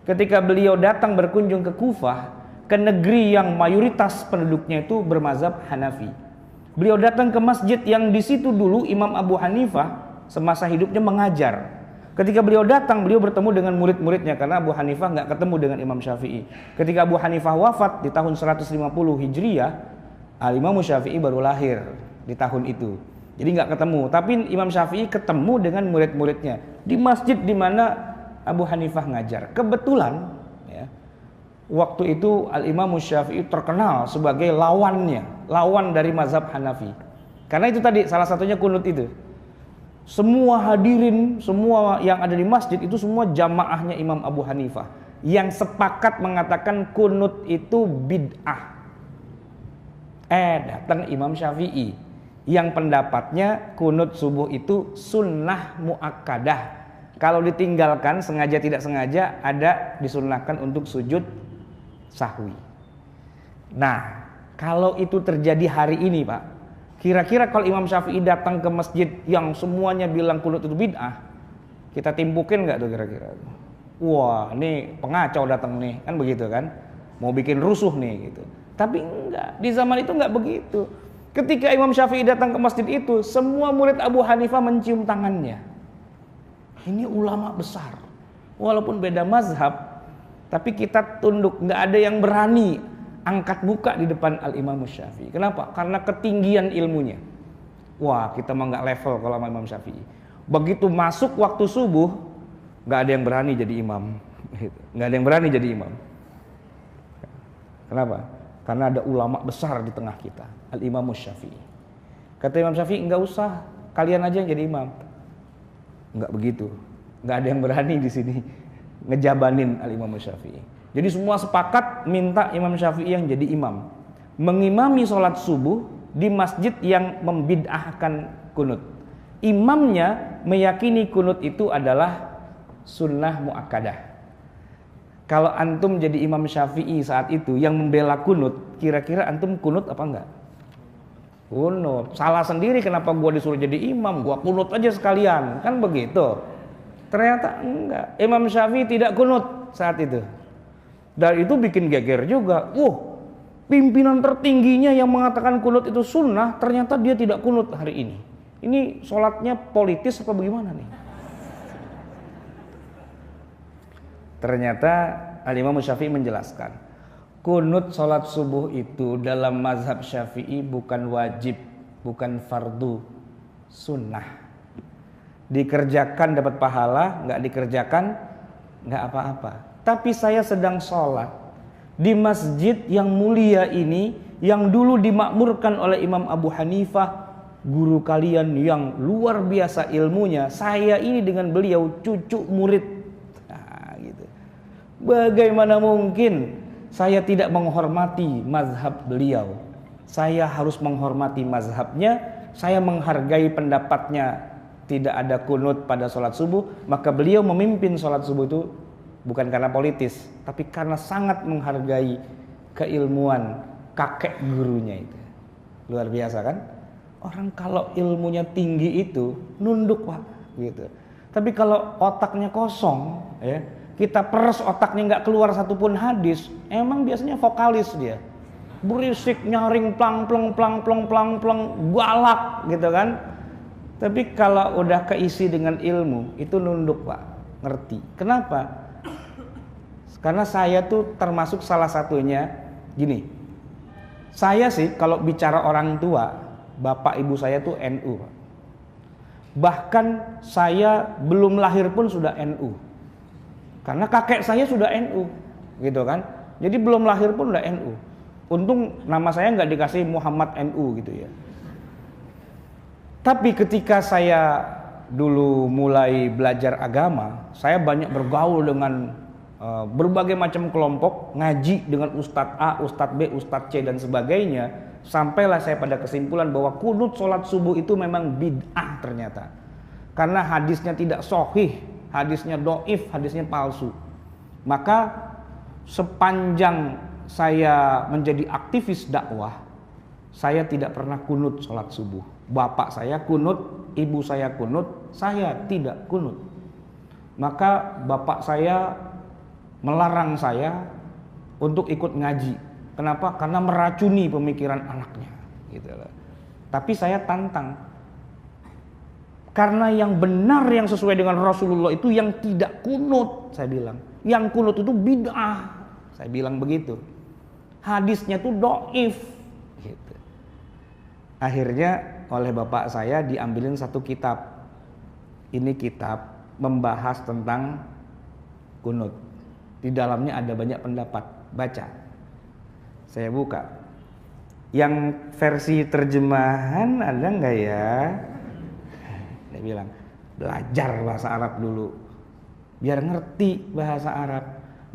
[SPEAKER 1] Ketika beliau datang berkunjung ke Kufah, ke negeri yang mayoritas penduduknya itu bermazhab Hanafi. Beliau datang ke masjid yang di situ dulu Imam Abu Hanifah semasa hidupnya mengajar. Ketika beliau datang, beliau bertemu dengan murid-muridnya karena Abu Hanifah nggak ketemu dengan Imam Syafi'i. Ketika Abu Hanifah wafat di tahun 150 Hijriah, Al-Imam Syafi'i baru lahir di tahun itu. Jadi nggak ketemu. Tapi Imam Syafi'i ketemu dengan murid-muridnya di masjid di mana Abu Hanifah ngajar. Kebetulan, ya, waktu itu Al-Imam Syafi'i terkenal sebagai lawan dari mazhab Hanafi. Karena itu tadi salah satunya kunut itu. Semua hadirin, semua yang ada di masjid itu semua jamaahnya Imam Abu Hanifah yang sepakat mengatakan kunut itu bid'ah. Datang Imam Syafi'i yang pendapatnya kunut subuh itu sunnah muakkadah. Kalau ditinggalkan sengaja tidak sengaja ada disunnahkan untuk sujud sahwi. Nah, kalau itu terjadi hari ini, Pak, kira-kira kalau Imam Syafi'i datang ke masjid yang semuanya bilang kunut itu bid'ah, kita timpukin nggak tuh kira-kira? Wah, ini pengacau datang nih, kan begitu kan? Mau bikin rusuh nih gitu. Tapi enggak, di zaman itu enggak begitu. Ketika Imam Syafi'i datang ke masjid itu, semua murid Abu Hanifah mencium tangannya. Ini ulama besar. Walaupun beda mazhab, tapi kita tunduk, nggak ada yang berani angkat muka di depan Al-Imam Syafi'i. Kenapa? Karena ketinggian ilmunya. Wah, kita mah nggak level kalau sama Imam Syafi'i. Begitu masuk waktu subuh, nggak ada yang berani jadi imam. Nggak ada yang berani jadi imam. Kenapa? Karena ada ulama besar di tengah kita, Al-Imam Syafi'i. Kata Imam Syafi'i, nggak usah, kalian aja yang jadi imam. Nggak begitu, nggak ada yang berani di sini ngejabanin Al-Imam Syafi'i. Jadi semua sepakat minta Imam Syafi'i yang jadi imam, mengimami sholat subuh di masjid yang membid'ahkan kunut. Imamnya meyakini kunut itu adalah sunnah muakkadah. Kalau antum jadi Imam Syafi'i saat itu yang membela kunut, kira-kira antum kunut apa enggak? Kunut. Salah sendiri kenapa gua disuruh jadi imam, gua kunut aja sekalian, kan begitu. Ternyata enggak. Imam Syafi'i tidak kunut saat itu. Dan itu bikin geger juga. Pimpinan tertingginya yang mengatakan kunut itu sunnah, ternyata dia tidak kunut hari ini. Ini sholatnya politis apa bagaimana nih? Ternyata Al-Imam Syafi'i menjelaskan, kunut sholat subuh itu dalam mazhab Syafi'i bukan wajib, bukan fardu, sunnah. Dikerjakan dapat pahala, nggak dikerjakan nggak apa-apa. Tapi saya sedang sholat di masjid yang mulia ini, yang dulu dimakmurkan oleh Imam Abu Hanifah, guru kalian yang luar biasa ilmunya. Saya ini dengan beliau cucu murid. Nah, gitu. Bagaimana mungkin saya tidak menghormati mazhab beliau? Saya harus menghormati mazhabnya. Saya menghargai pendapatnya. Tidak ada kunut pada sholat subuh. Maka beliau memimpin sholat subuh itu bukan karena politis, tapi karena sangat menghargai keilmuan kakek gurunya itu. Luar biasa kan? Orang kalau ilmunya tinggi itu nunduk, Pak, gitu. Tapi kalau otaknya kosong, ya, kita peres otaknya nggak keluar satupun hadis, emang biasanya vokalis dia, berisik, nyaring, plang plong plang plong plang plong, galak, gitu kan. Tapi kalau udah keisi dengan ilmu, itu nunduk, Pak, ngerti. Kenapa? Karena saya tuh termasuk salah satunya gini. Saya sih kalau bicara orang tua, bapak ibu saya tuh NU. Bahkan saya belum lahir pun sudah NU. Karena kakek saya sudah NU, gitu kan. Jadi belum lahir pun udah NU. Untung nama saya nggak dikasih Muhammad NU gitu ya. Tapi ketika saya dulu mulai belajar agama, saya banyak bergaul dengan berbagai macam kelompok, ngaji dengan Ustadz A, Ustadz B, Ustadz C dan sebagainya. Sampailah saya pada kesimpulan bahwa kunut sholat subuh itu memang bid'ah ternyata. Karena hadisnya tidak sahih, hadisnya doif, hadisnya palsu. Maka sepanjang saya menjadi aktivis dakwah, saya tidak pernah kunut sholat subuh. Bapak saya kunut, ibu saya kunut, saya tidak kunut. Maka bapak saya melarang saya untuk ikut ngaji. Kenapa? Karena meracuni pemikiran anaknya, gitu loh. Tapi saya tantang. Karena yang benar, yang sesuai dengan Rasulullah itu yang tidak kunut, saya bilang. Yang kunut itu bid'ah, saya bilang begitu. Hadisnya tuh dhaif. Gitu. Akhirnya oleh bapak saya diambilin satu kitab. Ini kitab membahas tentang kunut. Di dalamnya ada banyak pendapat. Baca. Saya buka. Yang versi terjemahan ada nggak ya? Dia bilang, belajar bahasa Arab dulu. Biar ngerti bahasa Arab.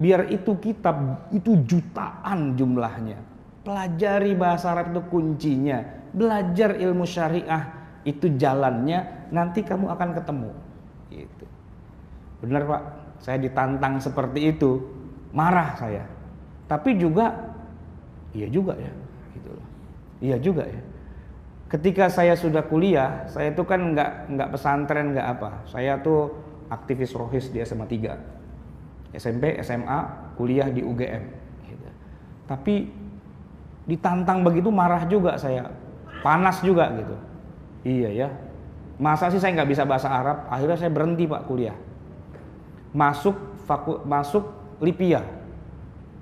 [SPEAKER 1] Biar itu kitab, itu jutaan jumlahnya. Pelajari bahasa Arab itu kuncinya. Belajar ilmu syariah, itu jalannya. Nanti kamu akan ketemu. Gitu. Benar Pak, saya ditantang seperti itu. Marah saya. Tapi juga, iya juga ya. Gitu loh. Iya juga ya. Ketika saya sudah kuliah, saya itu kan nggak pesantren, nggak apa. Saya tuh aktivis rohis di SMA 3. SMP, SMA, kuliah di UGM. Gitu. Tapi ditantang begitu marah juga saya. Panas juga gitu. Iya ya. Masa sih saya nggak bisa bahasa Arab? Akhirnya saya berhenti Pak kuliah. Masuk Lipia.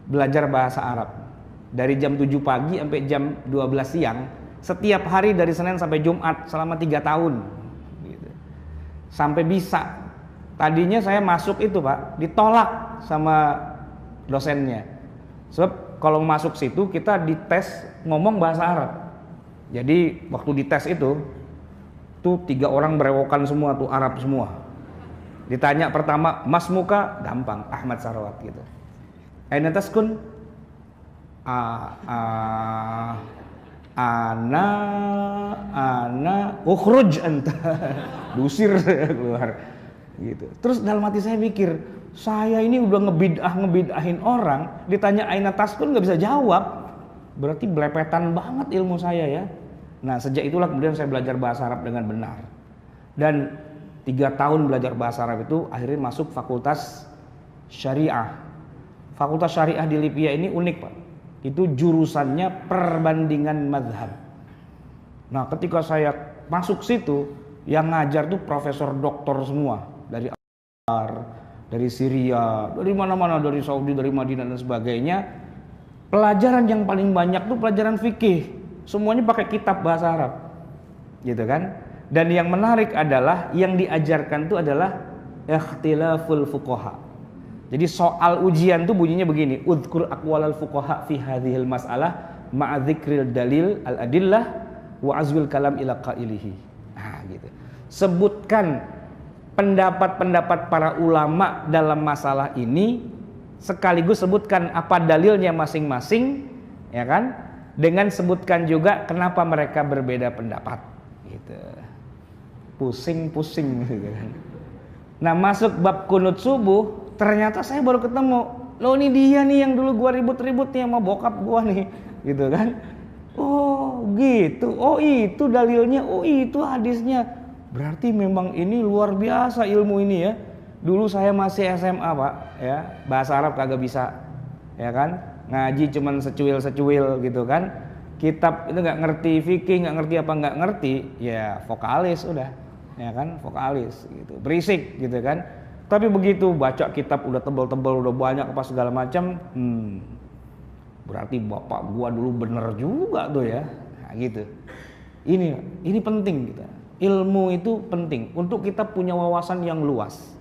[SPEAKER 1] Belajar bahasa Arab. Dari jam 7 pagi sampai jam 12 siang. Setiap hari dari Senin sampai Jumat selama 3 tahun gitu. Sampai bisa. Tadinya saya masuk itu Pak, ditolak sama dosennya. Sebab kalau masuk situ kita dites ngomong bahasa Arab. Jadi waktu dites itu tuh 3 orang berewokan semua tuh, Arab semua. Ditanya pertama, Mas muka, gampang, Ahmad Sarawat gitu. Aina taskun? Ana ukhruj anta. Diusir keluar gitu. Terus dalam hati saya mikir, saya ini udah ngebidahin orang, ditanya aina taskun nggak bisa jawab. Berarti belepetan banget ilmu saya ya. Nah, sejak itulah kemudian saya belajar bahasa Arab dengan benar. Dan 3 tahun belajar bahasa Arab itu akhirnya masuk fakultas syariah. Fakultas syariah di Lipia ini unik Pak. Itu jurusannya perbandingan mazhab. Nah, ketika saya masuk situ, yang ngajar tuh profesor doktor semua dari dari Syria, dari mana-mana, dari Saudi, dari Madinah dan sebagainya. Pelajaran yang paling banyak tuh pelajaran fikih. Semuanya pakai kitab bahasa Arab. Gitu kan? Dan yang menarik adalah yang diajarkan itu adalah ikhtilaful fuqaha. Jadi soal ujian tuh bunyinya begini, udhkur aqwalal fuqaha fi hadhil mas'alah ma'a dzikril dalil al-adillah wa azwil kalam ila qailihi. Nah, gitu. Sebutkan pendapat-pendapat para ulama dalam masalah ini, sekaligus sebutkan apa dalilnya masing-masing, ya kan? Dengan sebutkan juga kenapa mereka berbeda pendapat, gitu. Pusing-pusing gitu kan. Nah, masuk bab kunut subuh, ternyata saya baru ketemu, loh ini dia nih yang dulu gua ribut-ribut nih sama bokap gua nih, gitu kan. Oh gitu, oh itu dalilnya, oh itu hadisnya. Berarti memang ini luar biasa ilmu ini ya. Dulu saya masih SMA Pak, ya bahasa Arab kagak bisa, ya kan. Ngaji cuman secuil-secuil gitu kan. Kitab itu nggak ngerti, fikih nggak ngerti apa nggak ngerti, ya vokalis udah, ya kan, vokalis gitu, berisik gitu kan. Tapi begitu baca kitab udah tebel-tebel, udah banyak apa segala macam, berarti bapak gua dulu bener juga tuh ya. Nah, gitu. Ini penting kita. Ilmu itu penting untuk kita punya wawasan yang luas.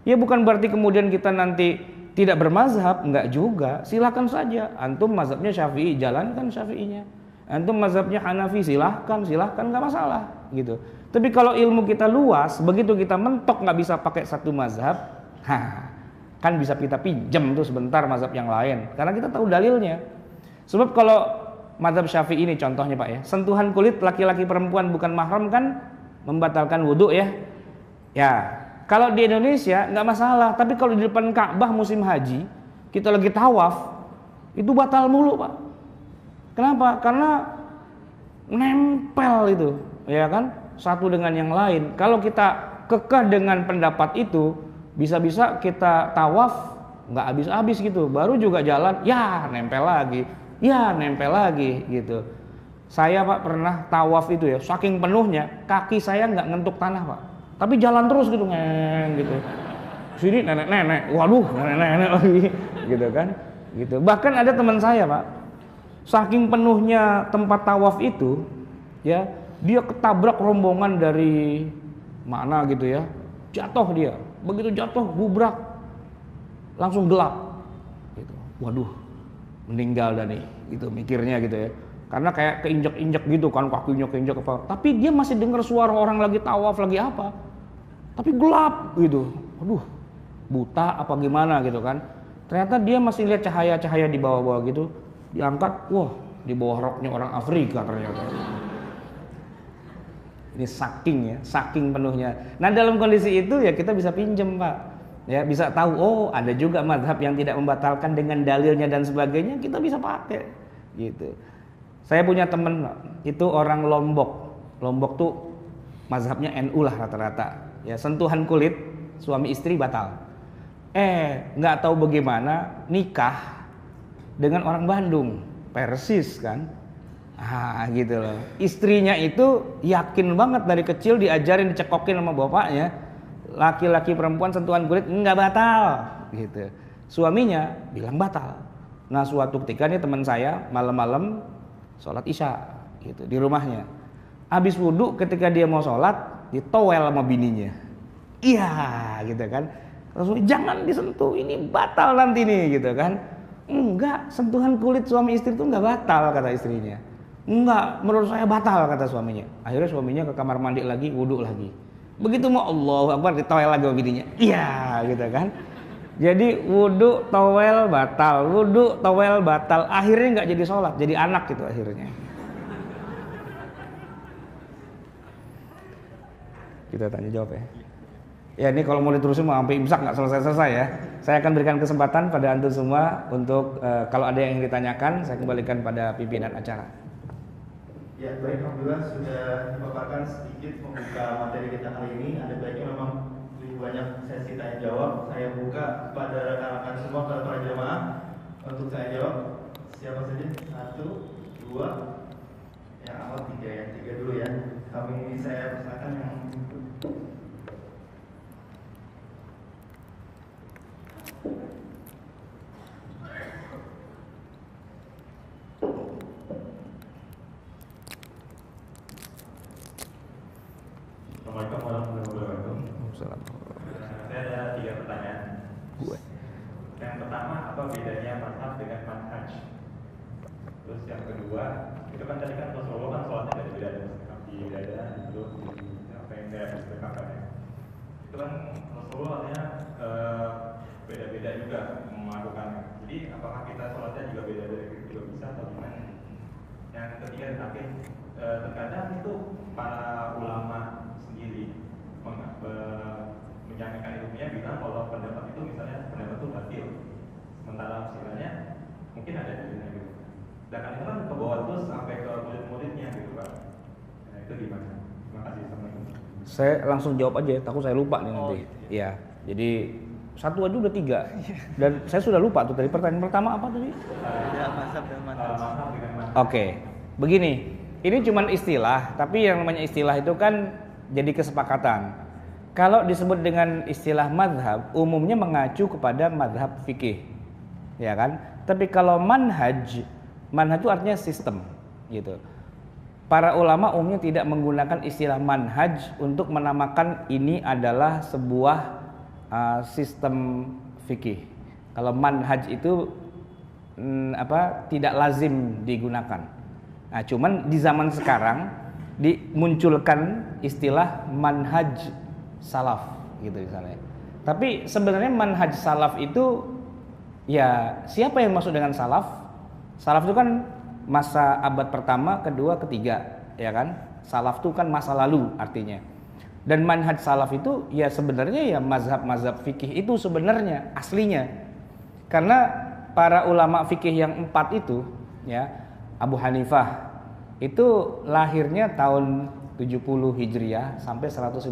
[SPEAKER 1] Ya bukan berarti kemudian kita nanti tidak bermazhab, enggak juga. Silakan saja. Antum mazhabnya Syafi'i, jalankan Syafi'inya. Antum mazhabnya Hanafi, silahkan enggak masalah gitu. Tapi kalau ilmu kita luas, begitu kita mentok nggak bisa pakai satu mazhab, kan bisa kita pinjam tuh sebentar mazhab yang lain, karena kita tahu dalilnya. Sebab kalau mazhab Syafi'i ini contohnya Pak ya, sentuhan kulit laki-laki perempuan bukan mahram kan membatalkan wudhu ya. Ya, kalau di Indonesia nggak masalah, tapi kalau di depan Ka'bah musim haji, kita lagi tawaf, itu batal mulu Pak. Kenapa? Karena nempel itu, ya kan? Satu dengan yang lain. Kalau kita kekeh dengan pendapat itu, bisa-bisa kita tawaf nggak habis-habis gitu. Baru juga jalan, ya nempel lagi, gitu. Saya Pak pernah tawaf itu ya, saking penuhnya kaki saya nggak ngentuk tanah Pak. tapi jalan terus gitu gitu. Sini nenek-nenek, waduh nenek-nenek lagi gitu kan. Gitu. Bahkan ada teman saya, Pak, saking penuhnya tempat tawaf itu, ya, dia ketabrak rombongan dari mana gitu ya. Jatuh dia. Begitu jatuh gubrak langsung gelap. Gitu. Waduh, meninggal dah nih, gitu mikirnya gitu ya. Karena kayak keinjak-injak gitu kan, kakinya keinjak apa. Tapi dia masih dengar suara orang lagi tawaf lagi apa. Tapi gelap gitu. Waduh, buta apa gimana gitu kan. Ternyata dia masih lihat cahaya-cahaya di bawah-bawah gitu. Diangkat, wah, di bawah roknya orang Afrika ternyata. Ini saking penuhnya. Nah, dalam kondisi itu ya kita bisa pinjem, Pak. Ya, bisa tahu, oh, ada juga mazhab yang tidak membatalkan dengan dalilnya dan sebagainya, kita bisa pakai gitu. Saya punya temen, itu orang Lombok. Lombok tuh mazhabnya NU lah rata-rata. Ya, sentuhan kulit suami istri batal. Nggak tahu bagaimana nikah dengan orang Bandung, persis kan? Gitu loh. Istrinya itu yakin banget dari kecil diajarin, dicekokin sama bapaknya, laki-laki perempuan sentuhan kulit nggak batal, gitu. Suaminya bilang batal. Nah, suatu ketika nih teman saya malam-malam sholat isya, gitu di rumahnya. Habis wudhu ketika dia mau sholat, ditowel sama bininya. Iya, gitu kan. Langsung jangan disentuh, ini batal nanti nih gitu kan. Enggak, sentuhan kulit suami istri itu enggak batal kata istrinya. Enggak, menurut saya batal kata suaminya. Akhirnya suaminya ke kamar mandi lagi, wudhu lagi. Begitu mau Allahu Akbar, ditowel lagi sama bininya. Iya, gitu kan. Jadi wudhu towel batal, akhirnya enggak jadi sholat, jadi anak gitu akhirnya. Kita tanya jawab ya. Ya, ini kalau mau diterusin mau sampai imsak nggak selesai-selesai ya. Saya akan berikan kesempatan pada antum semua untuk kalau ada yang ingin ditanyakan, saya kembalikan pada pimpinan acara.
[SPEAKER 2] Ya, baik, alhamdulillah sudah dipaparkan sedikit membuka materi kita kali ini. Ada baiknya memang lebih banyak sesi tanya jawab. Saya buka pada rekan-rekan semua, pada para jamaah untuk tanya jawab. Siapa saja? 1, 2, yang awal 3 ya, 3 dulu ya. Kami ini saya persilakan yang
[SPEAKER 3] Assalamualaikum warahmatullahi wabarakatuh. Saya ada 3 pertanyaan. Yang pertama, apa bedanya mazhab dengan manhaj? Terus yang kedua, itu kan tadi kan Rasulullah kan sholatnya beda-beda, di dada, itu apa yang saya berkatakan ya. Itu kan Rasulullah artinya beda-beda juga melakukannya. Jadi apakah kita sholatnya juga beda-beda juga bisa atau gimana? Yang ketiga dan terakhir, terkadang itu para ulama sendiri menyampaikan ilmunya bilang kalau pendapat itu misalnya pendapat itu batil, sementara sebenarnya mungkin ada dalilnya gitu. Dan itu kan ke bawah terus sampai ke murid-muridnya gitu Pak. Nah, itu gimana? Terima kasih. Assalamualaikum.
[SPEAKER 1] Saya langsung jawab aja, takut saya lupa nih nanti. Iya, jadi satu aja udah 3. Dan saya sudah lupa tuh tadi pertanyaan pertama apa tadi?
[SPEAKER 2] mazhab dan manhaj.
[SPEAKER 1] Oke, begini. Ini cuman istilah, tapi yang namanya istilah itu kan jadi kesepakatan. Kalau disebut dengan istilah mazhab, umumnya mengacu kepada mazhab fikih, ya kan? Tapi kalau manhaj itu artinya sistem, gitu. Para ulama umumnya tidak menggunakan istilah manhaj untuk menamakan ini adalah sebuah sistem fikih. Kalau manhaj itu tidak lazim digunakan. Nah, cuman di zaman sekarang dimunculkan istilah manhaj salaf gitu misalnya. Tapi sebenarnya manhaj salaf itu ya siapa yang masuk dengan salaf? Salaf itu kan masa abad pertama, kedua, ketiga, ya kan? Salaf itu kan masa lalu artinya. Dan manhaj salaf itu ya sebenarnya ya mazhab-mazhab fikih itu sebenarnya aslinya. Karena para ulama fikih yang 4 itu ya, Abu Hanifah itu lahirnya tahun 70 Hijriah sampai 150.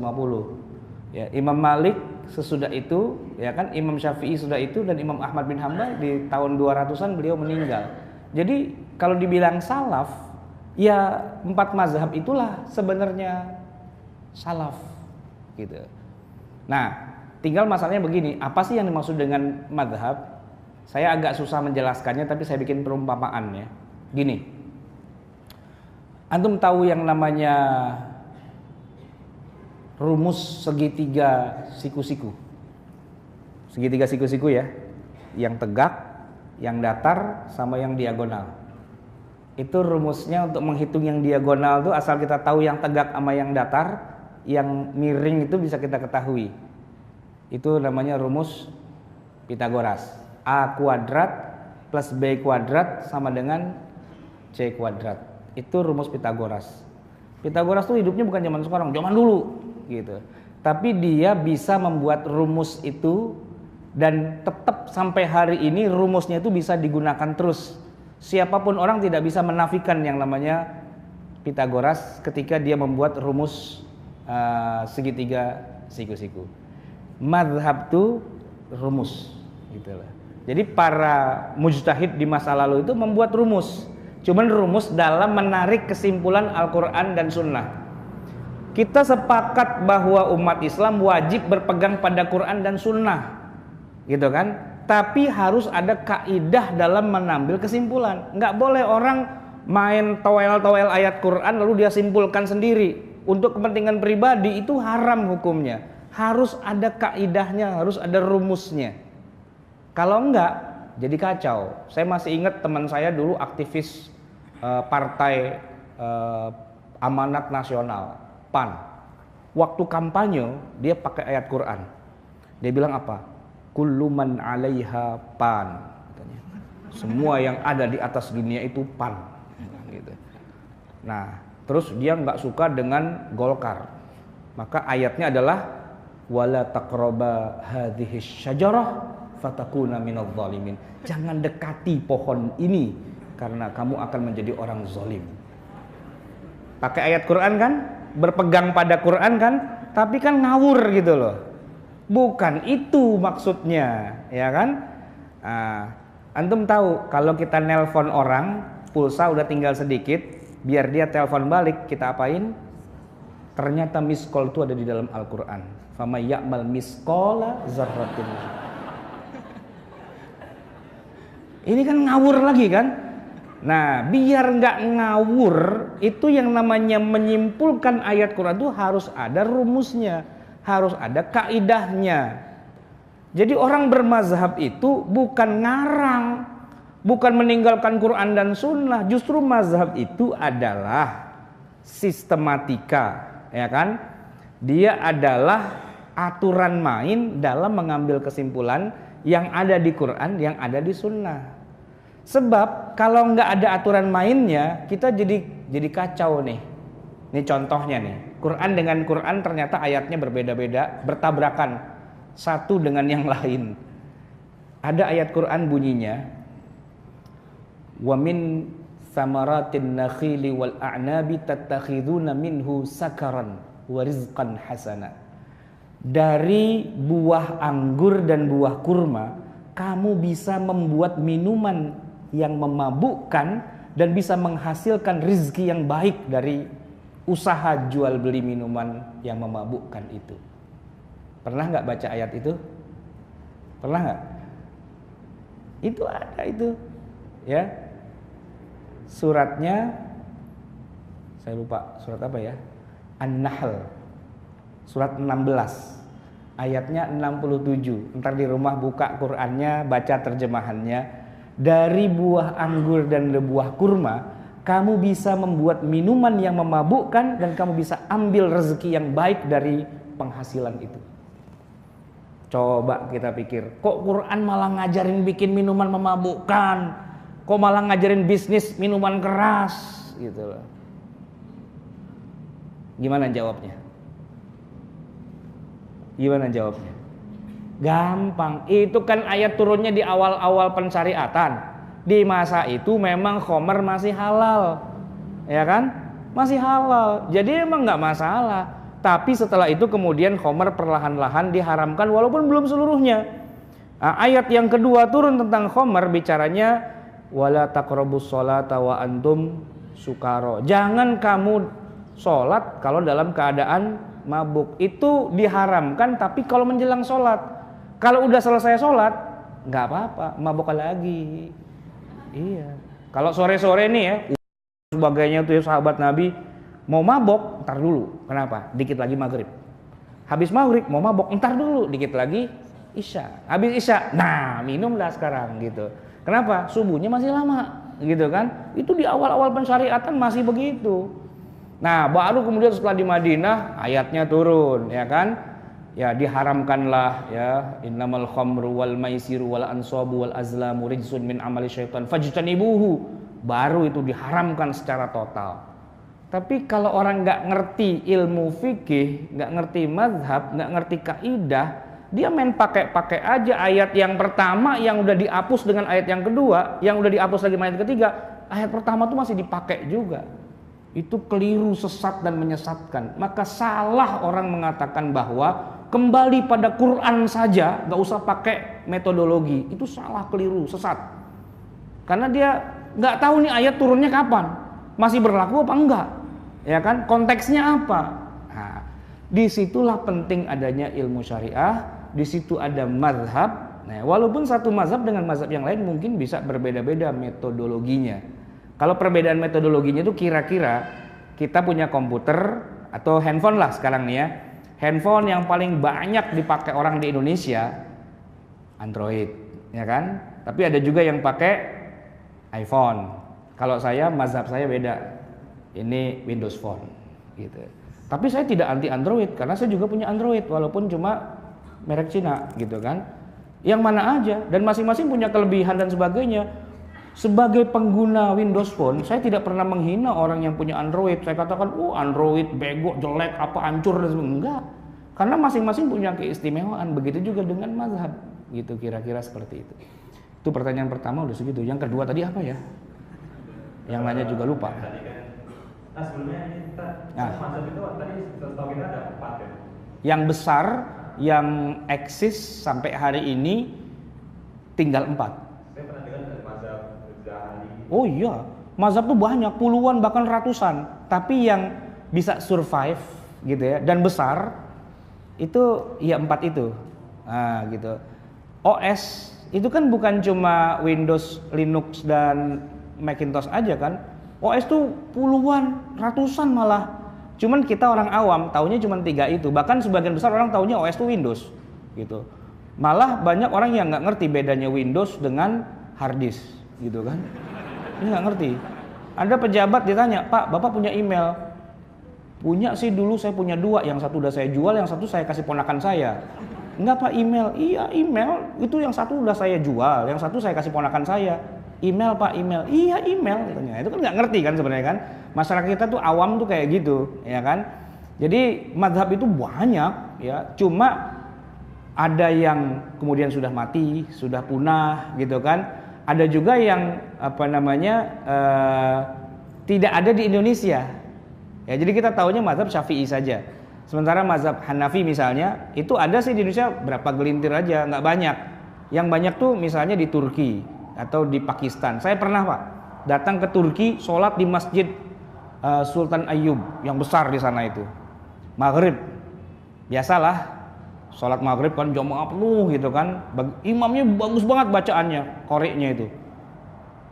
[SPEAKER 1] Ya, Imam Malik sesudah itu, ya kan, Imam Syafi'i sudah itu, dan Imam Ahmad bin Hambal di tahun 200-an beliau meninggal. Jadi kalau dibilang salaf, ya 4 mazhab itulah sebenarnya salaf, gitu. Nah, tinggal masalahnya begini, apa sih yang dimaksud dengan madhab? Saya agak susah menjelaskannya, tapi saya bikin perumpamaan ya. Gini, antum tahu yang namanya rumus segitiga siku-siku. Segitiga siku-siku ya, yang tegak, yang datar, sama yang diagonal. Itu rumusnya untuk menghitung yang diagonal tuh asal kita tahu yang tegak sama yang datar, yang miring itu bisa kita ketahui. Itu namanya rumus Pitagoras. A kuadrat plus B kuadrat sama dengan C kuadrat. Itu rumus Pitagoras. Pitagoras tuh hidupnya bukan zaman sekarang, zaman dulu gitu. Tapi dia bisa membuat rumus itu dan tetap sampai hari ini rumusnya itu bisa digunakan terus. Siapapun orang tidak bisa menafikan yang namanya Pitagoras ketika dia membuat rumus segitiga siku-siku. Madhab itu rumus gitu lah. Jadi para mujtahid di masa lalu itu membuat rumus. Cuman rumus dalam menarik kesimpulan Al-Quran dan Sunnah. Kita sepakat bahwa umat Islam wajib berpegang pada Quran dan Sunnah, gitu kan? Tapi harus ada kaidah dalam mengambil kesimpulan. Nggak boleh orang main toel-toel ayat Quran lalu dia simpulkan sendiri. Untuk kepentingan pribadi itu haram hukumnya. Harus ada kaidahnya, harus ada rumusnya. Kalau enggak, jadi kacau. Saya masih ingat teman saya dulu aktivis partai Amanat Nasional, PAN. Waktu kampanye, dia pakai ayat Quran. Dia bilang apa? Kullu man 'alaiha pan. Katanya. Semua yang ada di atas dunia itu pan. Gitu. Nah, terus dia nggak suka dengan Golkar. Maka ayatnya adalah wala taqraba hadhihi syajarah fatakuna minadh dhalimin. Jangan dekati pohon ini karena kamu akan menjadi orang zalim. Pakai ayat Quran kan? Berpegang pada Quran kan? Tapi kan ngawur gitu loh. Bukan itu maksudnya, ya kan? Antum tahu kalau kita nelpon orang, pulsa udah tinggal sedikit, biar dia telepon balik, kita apain? Ternyata miss call itu ada di dalam Al-Quran. Fama ya'mal misqala zarratin. Ini kan ngawur lagi kan? Nah, biar nggak ngawur, itu yang namanya menyimpulkan ayat Quran itu harus ada rumusnya, harus ada kaidahnya. Jadi orang bermazhab itu bukan ngarang, bukan meninggalkan Quran dan Sunnah. Justru mazhab itu adalah sistematika, ya kan? Dia adalah aturan main dalam mengambil kesimpulan yang ada di Quran, yang ada di Sunnah. Sebab kalau nggak ada aturan mainnya, kita jadi kacau nih. Ini contohnya nih, Quran dengan Quran ternyata ayatnya berbeda-beda, bertabrakan satu dengan yang lain. Ada ayat Quran bunyinya, wa min samaratin nakhili wal a'nabi tattakhiduna minhu sakaran wa rizqan hasana. Dari buah anggur dan buah kurma, kamu bisa membuat minuman yang memabukkan dan bisa menghasilkan rizki yang baik dari usaha jual beli minuman yang memabukkan itu. Pernah nggak baca ayat itu? Pernah nggak? Itu ada itu, ya. Suratnya, saya lupa surat apa ya? An-Nahl, surat 16, ayatnya 67. Ntar di rumah buka Qur'annya, baca terjemahannya. Dari buah anggur dan buah kurma, kamu bisa membuat minuman yang memabukkan dan kamu bisa ambil rezeki yang baik dari penghasilan itu. Coba kita pikir, kok Quran malah ngajarin bikin minuman memabukkan? Kok malah ngajarin bisnis minuman keras? Gitu loh. Gimana jawabnya? Gimana jawabnya? Gampang, itu kan ayat turunnya di awal-awal pensyariatan. Di masa itu memang khamar masih halal, ya kan? Masih halal, jadi emang nggak masalah. Tapi setelah itu kemudian khamar perlahan-lahan diharamkan walaupun belum seluruhnya. Nah, ayat yang kedua turun tentang khamar, bicaranya wala taqrabus sholata wa antum sukaro. Jangan kamu sholat kalau dalam keadaan mabuk. Itu diharamkan tapi kalau menjelang sholat. Kalau udah selesai sholat, nggak apa-apa, mabuk lagi. Iya. Kalau sore-sore nih ya, sebagainya tuh ya, sahabat Nabi mau mabok, ntar dulu. Kenapa? Dikit lagi maghrib. Habis maghrib mau mabok, ntar dulu. Dikit lagi isya. Habis isya, nah minumlah sekarang gitu. Kenapa? Subuhnya masih lama. Gitu kan, itu di awal-awal pensyariatan masih begitu. Nah baru kemudian setelah di Madinah ayatnya turun, ya kan, ya diharamkanlah ya innamal khamru wal maisiru wal ansabu wal azlamu rijsun min amali syaitan fajtanibuhu, baru itu diharamkan secara total. Tapi kalau orang nggak ngerti ilmu fikih, nggak ngerti mazhab, nggak ngerti kaidah, dia main pakai aja ayat yang pertama yang udah dihapus dengan ayat yang kedua, yang udah dihapus lagi ayat ketiga, ayat pertama tuh masih dipakai juga. Itu keliru, sesat dan menyesatkan. Maka salah orang mengatakan bahwa kembali pada Quran saja, nggak usah pakai metodologi. Itu salah, keliru, sesat. Karena dia nggak tahu nih ayat turunnya kapan, masih berlaku apa enggak, ya kan? Konteksnya apa? Nah, disitulah penting adanya ilmu syariah. Di situ ada mazhab. Nah, walaupun satu mazhab dengan mazhab yang lain mungkin bisa berbeda-beda metodologinya. Kalau perbedaan metodologinya itu kira-kira kita punya komputer atau handphone lah sekarang nih ya. Handphone yang paling banyak dipakai orang di Indonesia Android, ya kan? Tapi ada juga yang pakai iPhone. Kalau saya, mazhab saya beda. Ini Windows Phone gitu. Tapi saya tidak anti Android karena saya juga punya Android walaupun cuma merek Cina gitu kan. Yang mana aja, dan masing-masing punya kelebihan dan sebagainya. Sebagai pengguna Windows Phone, saya tidak pernah menghina orang yang punya Android. Saya katakan, Android bego, jelek, apa hancur dan sebagainya. Enggak. Karena masing-masing punya keistimewaan. Begitu juga dengan mazhab. Gitu kira-kira seperti itu. Itu pertanyaan pertama udah segitu. Yang kedua tadi apa ya? Yang nanya juga lupa.
[SPEAKER 3] Nah sebelumnya kita mazhab itu tadi setahu kita ada 4 ya. Yang
[SPEAKER 1] besar yang eksis sampai hari ini tinggal 4.
[SPEAKER 3] Saya pernah dengar dari mazhab Ghazali.
[SPEAKER 1] Oh iya, mazhab tuh banyak, puluhan bahkan ratusan. Tapi yang bisa survive gitu ya dan besar itu ya 4 itu. Nah, gitu. OS itu kan bukan cuma Windows, Linux dan Macintosh aja kan. OS tuh puluhan, ratusan malah. Cuman kita orang awam taunya cuma 3 itu. Bahkan sebagian besar orang taunya OS itu Windows gitu. Malah banyak orang yang nggak ngerti bedanya Windows dengan hard disk gitu kan. Ini nggak ngerti. Ada pejabat ditanya, Pak, Bapak punya email? Punya sih, dulu saya punya 2. Yang satu udah saya jual, yang satu saya kasih ponakan saya. Enggak Pak, email. Iya email, itu yang satu udah saya jual, yang satu saya kasih ponakan saya. Email Pak, email. Iya email katanya. Itu kan nggak ngerti kan sebenarnya kan. Masyarakat kita tuh awam tuh kayak gitu, ya kan. Jadi mazhab itu banyak ya. Cuma ada yang kemudian sudah mati, sudah punah gitu kan. Ada juga yang tidak ada di Indonesia. Ya, jadi kita taunya mazhab Syafi'i saja. Sementara mazhab Hanafi misalnya itu ada sih di Indonesia berapa gelintir aja, nggak banyak. Yang banyak tuh misalnya di Turki atau di Pakistan. Saya pernah Pak datang ke Turki, sholat di masjid Sultan Ayyub yang besar di sana itu. Maghrib, biasalah sholat maghrib kan jamaah penuh gitu kan. Imamnya bagus banget bacaannya, qori'nya itu.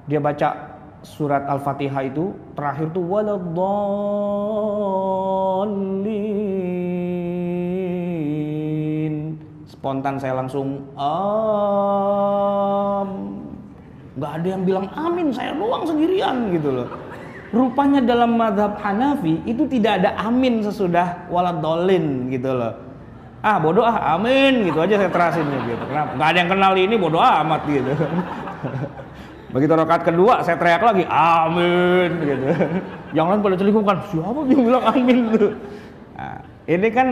[SPEAKER 1] Dia baca surat Al-Fatihah itu terakhir tuh waladdallin. Spontan saya langsung nggak ada yang bilang amin, saya doang sendirian gitu loh. Rupanya dalam mazhab Hanafi itu tidak ada amin sesudah waladdallin gitu loh. Bodoh amin gitu aja saya terasin gitu. Kenapa? Nggak ada yang kenal ini, bodoh amat gitu. Begitu rakaat kedua saya teriak lagi amin gitu. Yang lain pada celingkukan, siapa yang bilang amin tuh? Nah, ini kan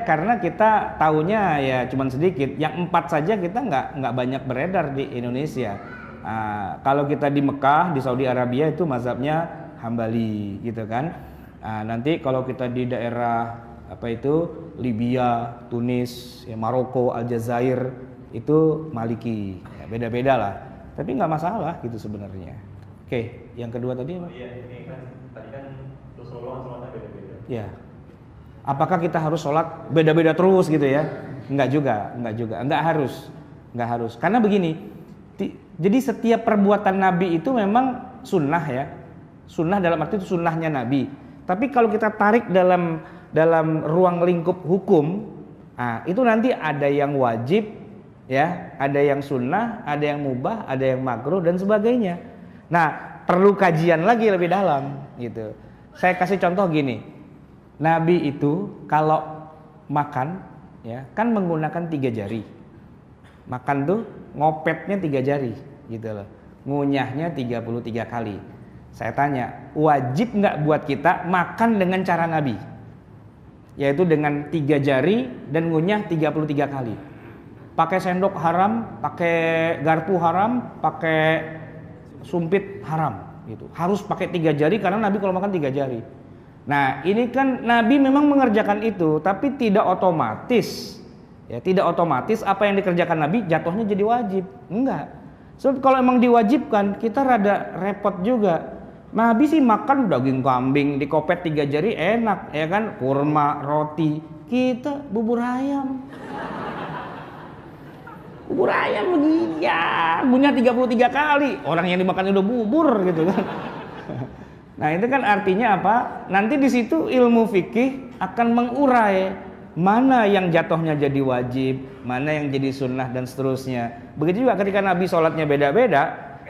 [SPEAKER 1] karena kita taunya ya cuman sedikit. Yang 4 saja kita nggak banyak beredar di Indonesia. Kalau kita di Mekah, di Saudi Arabia itu mazhabnya Hambali gitu kan. Nanti kalau kita di daerah Libya, Tunis, Maroko, Aljazair itu Maliki. Ya, beda-beda lah. Tapi nggak masalah gitu sebenarnya. Oke, yang kedua tadi apa?
[SPEAKER 3] Iya, ini kan tadi kan Rasulullah beda-beda.
[SPEAKER 1] Iya. Apakah kita harus sholat beda-beda terus gitu ya? Enggak juga, enggak harus. Karena begini, jadi setiap perbuatan Nabi itu memang sunnah ya. Sunnah dalam arti itu sunnahnya Nabi. Tapi kalau kita tarik dalam ruang lingkup hukum, nah, itu nanti ada yang wajib, ya, ada yang sunnah, ada yang mubah, ada yang makruh dan sebagainya. Nah, perlu kajian lagi lebih dalam, gitu. Saya kasih contoh gini. Nabi itu kalau makan ya kan menggunakan 3 jari. Makan tuh ngopetnya 3 jari gitu loh. Ngunyahnya 33 kali. Saya tanya, wajib nggak buat kita makan dengan cara Nabi? Yaitu dengan 3 jari dan ngunyah 33 kali. Pakai sendok haram, pakai garpu haram, pakai sumpit haram gitu. Harus pakai 3 jari karena Nabi kalau makan 3 jari. Nah, ini kan Nabi memang mengerjakan itu, tapi tidak otomatis. Ya, tidak otomatis apa yang dikerjakan Nabi jatuhnya jadi wajib. Enggak. Sebab kalau emang diwajibkan, kita rada repot juga. Nabi sih makan daging kambing dikopet 3 jari enak, ya kan? Kurma, roti. Kita bubur ayam. Bubur ayam begini ya, punya 33 kali. Orang yang dimakan udah bubur gitu kan. Nah, itu kan artinya apa? Nanti di situ ilmu fikih akan mengurai mana yang jatuhnya jadi wajib, mana yang jadi sunnah dan seterusnya. Begitu juga ketika Nabi sholatnya beda-beda,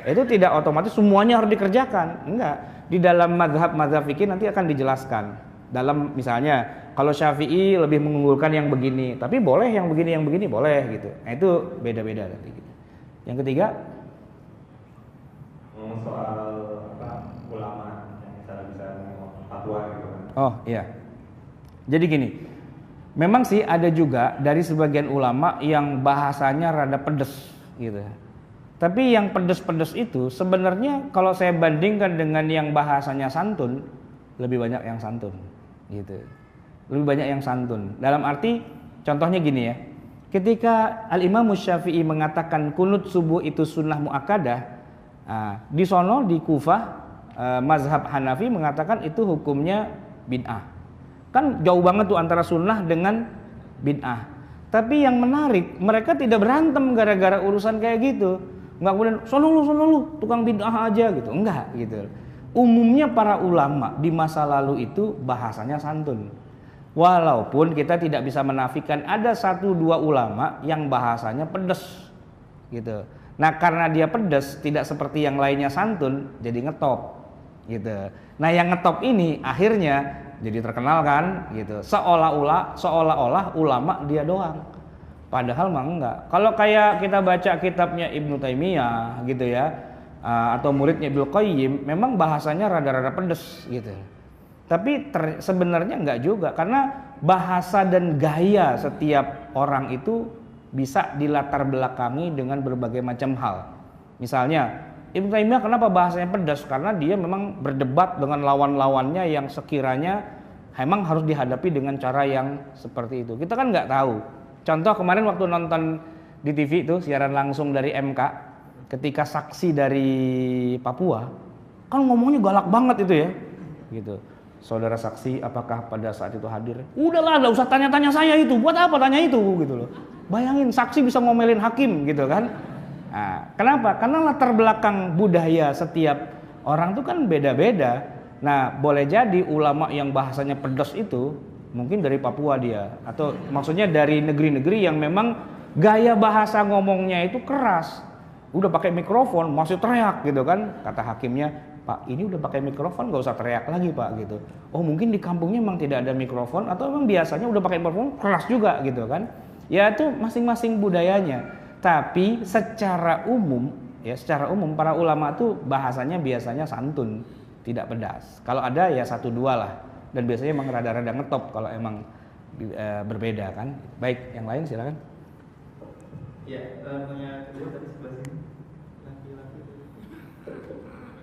[SPEAKER 1] itu tidak otomatis semuanya harus dikerjakan. Enggak. Di dalam mazhab fikih nanti akan dijelaskan. Dalam misalnya kalau Syafi'i lebih mengunggulkan yang begini, tapi boleh yang begini boleh gitu. Nah, itu beda-beda nanti gitu. Yang ketiga
[SPEAKER 3] soal ulama yang bisa fatwa gitu kan.
[SPEAKER 1] Oh iya. Jadi gini, memang sih ada juga dari sebagian ulama yang bahasanya rada pedes gitu. Tapi yang pedes-pedes itu sebenarnya kalau saya bandingkan dengan yang bahasanya santun, lebih banyak yang santun gitu. Lebih banyak yang santun. Dalam arti contohnya gini ya. Ketika Al-Imam Syafi'i mengatakan kunut subuh itu sunnah muakkadah, di sono di Kufah mazhab Hanafi mengatakan itu hukumnya bid'ah. Kan jauh banget tuh antara sunnah dengan bid'ah. Tapi yang menarik, mereka tidak berantem gara-gara urusan kayak gitu. Enggak kemudian sono lu tukang bid'ah aja gitu. Enggak gitu. Umumnya para ulama di masa lalu itu bahasanya santun. Walaupun kita tidak bisa menafikan ada 1-2 ulama yang bahasanya pedes gitu. Nah, karena dia pedes tidak seperti yang lainnya santun, jadi ngetop gitu. Nah, yang ngetop ini akhirnya jadi terkenal kan gitu. Seolah-olah ulama dia doang. Padahal mah enggak. Kalau kayak kita baca kitabnya Ibnu Taimiyah gitu ya, atau muridnya Ibnu Qayyim, memang bahasanya rada-rada pedes gitu. Tapi sebenarnya enggak juga, karena bahasa dan gaya setiap orang itu bisa dilatar belakangi dengan berbagai macam hal. Misalnya Ibnu Taimiyah kenapa bahasanya pedas? Karena dia memang berdebat dengan lawan-lawannya yang sekiranya memang harus dihadapi dengan cara yang seperti itu. Kita kan nggak tahu. Contoh kemarin waktu nonton di TV itu siaran langsung dari MK, ketika saksi dari Papua, kan ngomongnya galak banget itu ya, gitu. Saudara saksi, apakah pada saat itu hadir? Udahlah, nggak usah tanya-tanya saya itu. Buat apa tanya itu, gitu loh. Bayangin saksi bisa ngomelin hakim, gitu kan? Nah, kenapa? Karena latar belakang budaya setiap orang itu kan beda-beda. Nah, boleh jadi ulama yang bahasanya pedas itu mungkin dari Papua dia, atau maksudnya dari negeri-negeri yang memang gaya bahasa ngomongnya itu keras. Udah pakai mikrofon masih teriak gitu kan, kata hakimnya, Pak ini udah pakai mikrofon gak usah teriak lagi Pak gitu. Oh mungkin di kampungnya memang tidak ada mikrofon, atau memang biasanya udah pakai mikrofon keras juga gitu kan. Ya itu masing-masing budayanya. Tapi secara umum para ulama tuh bahasanya biasanya santun, tidak pedas. Kalau ada ya 1-2 lah. Dan biasanya emang rada-rada ngetop kalau emang berbeda kan. Baik, yang lain silakan.
[SPEAKER 2] Ya, punya kedua tadi sebelah sini. Laki-laki.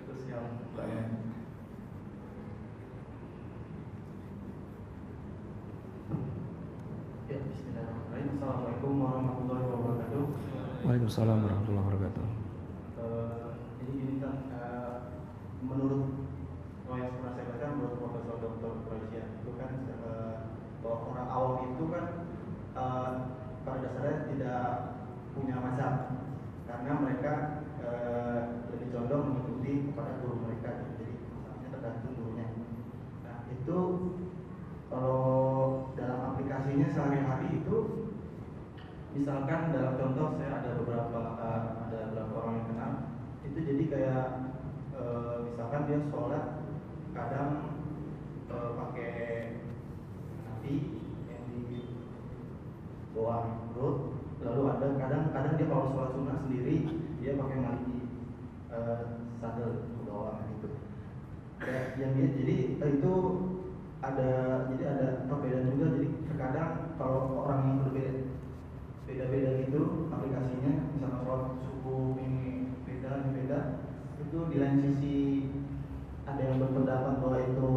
[SPEAKER 2] Terus yang banyak. Ya, bismillahirrahmanirrahim. Assalamualaikum warahmatullahi wabarakatuh.
[SPEAKER 1] Waalaikumsalam warahmatullahi wabarakatuh.
[SPEAKER 2] Jadi ini kan menurut yang pernah saya baca, menurut Profesor Dr. Quraisyan itu kan bahwa orang awam itu kan pada dasarnya tidak punya mazhab karena mereka lebih condong mengikuti kepada guru mereka, jadi misalnya tergantung gurunya. Nah itu kalau dalam aplikasinya sehari-hari itu, misalkan dalam contoh saya ada beberapa orang yang kenal itu, jadi kayak misalkan dia sholat kadang pakai nabi yang di bawah perut, lalu ada kadang dia kalau sholat sunnah sendiri dia pakai maliki sadel ke bawah gitu. Yang dia jadi itu ada perbedaan juga. Jadi terkadang kalau orang yang beda-beda gitu aplikasinya, misalnya sholat subuh ini beda, itu di lain sisi ada yang berpendapat bahwa itu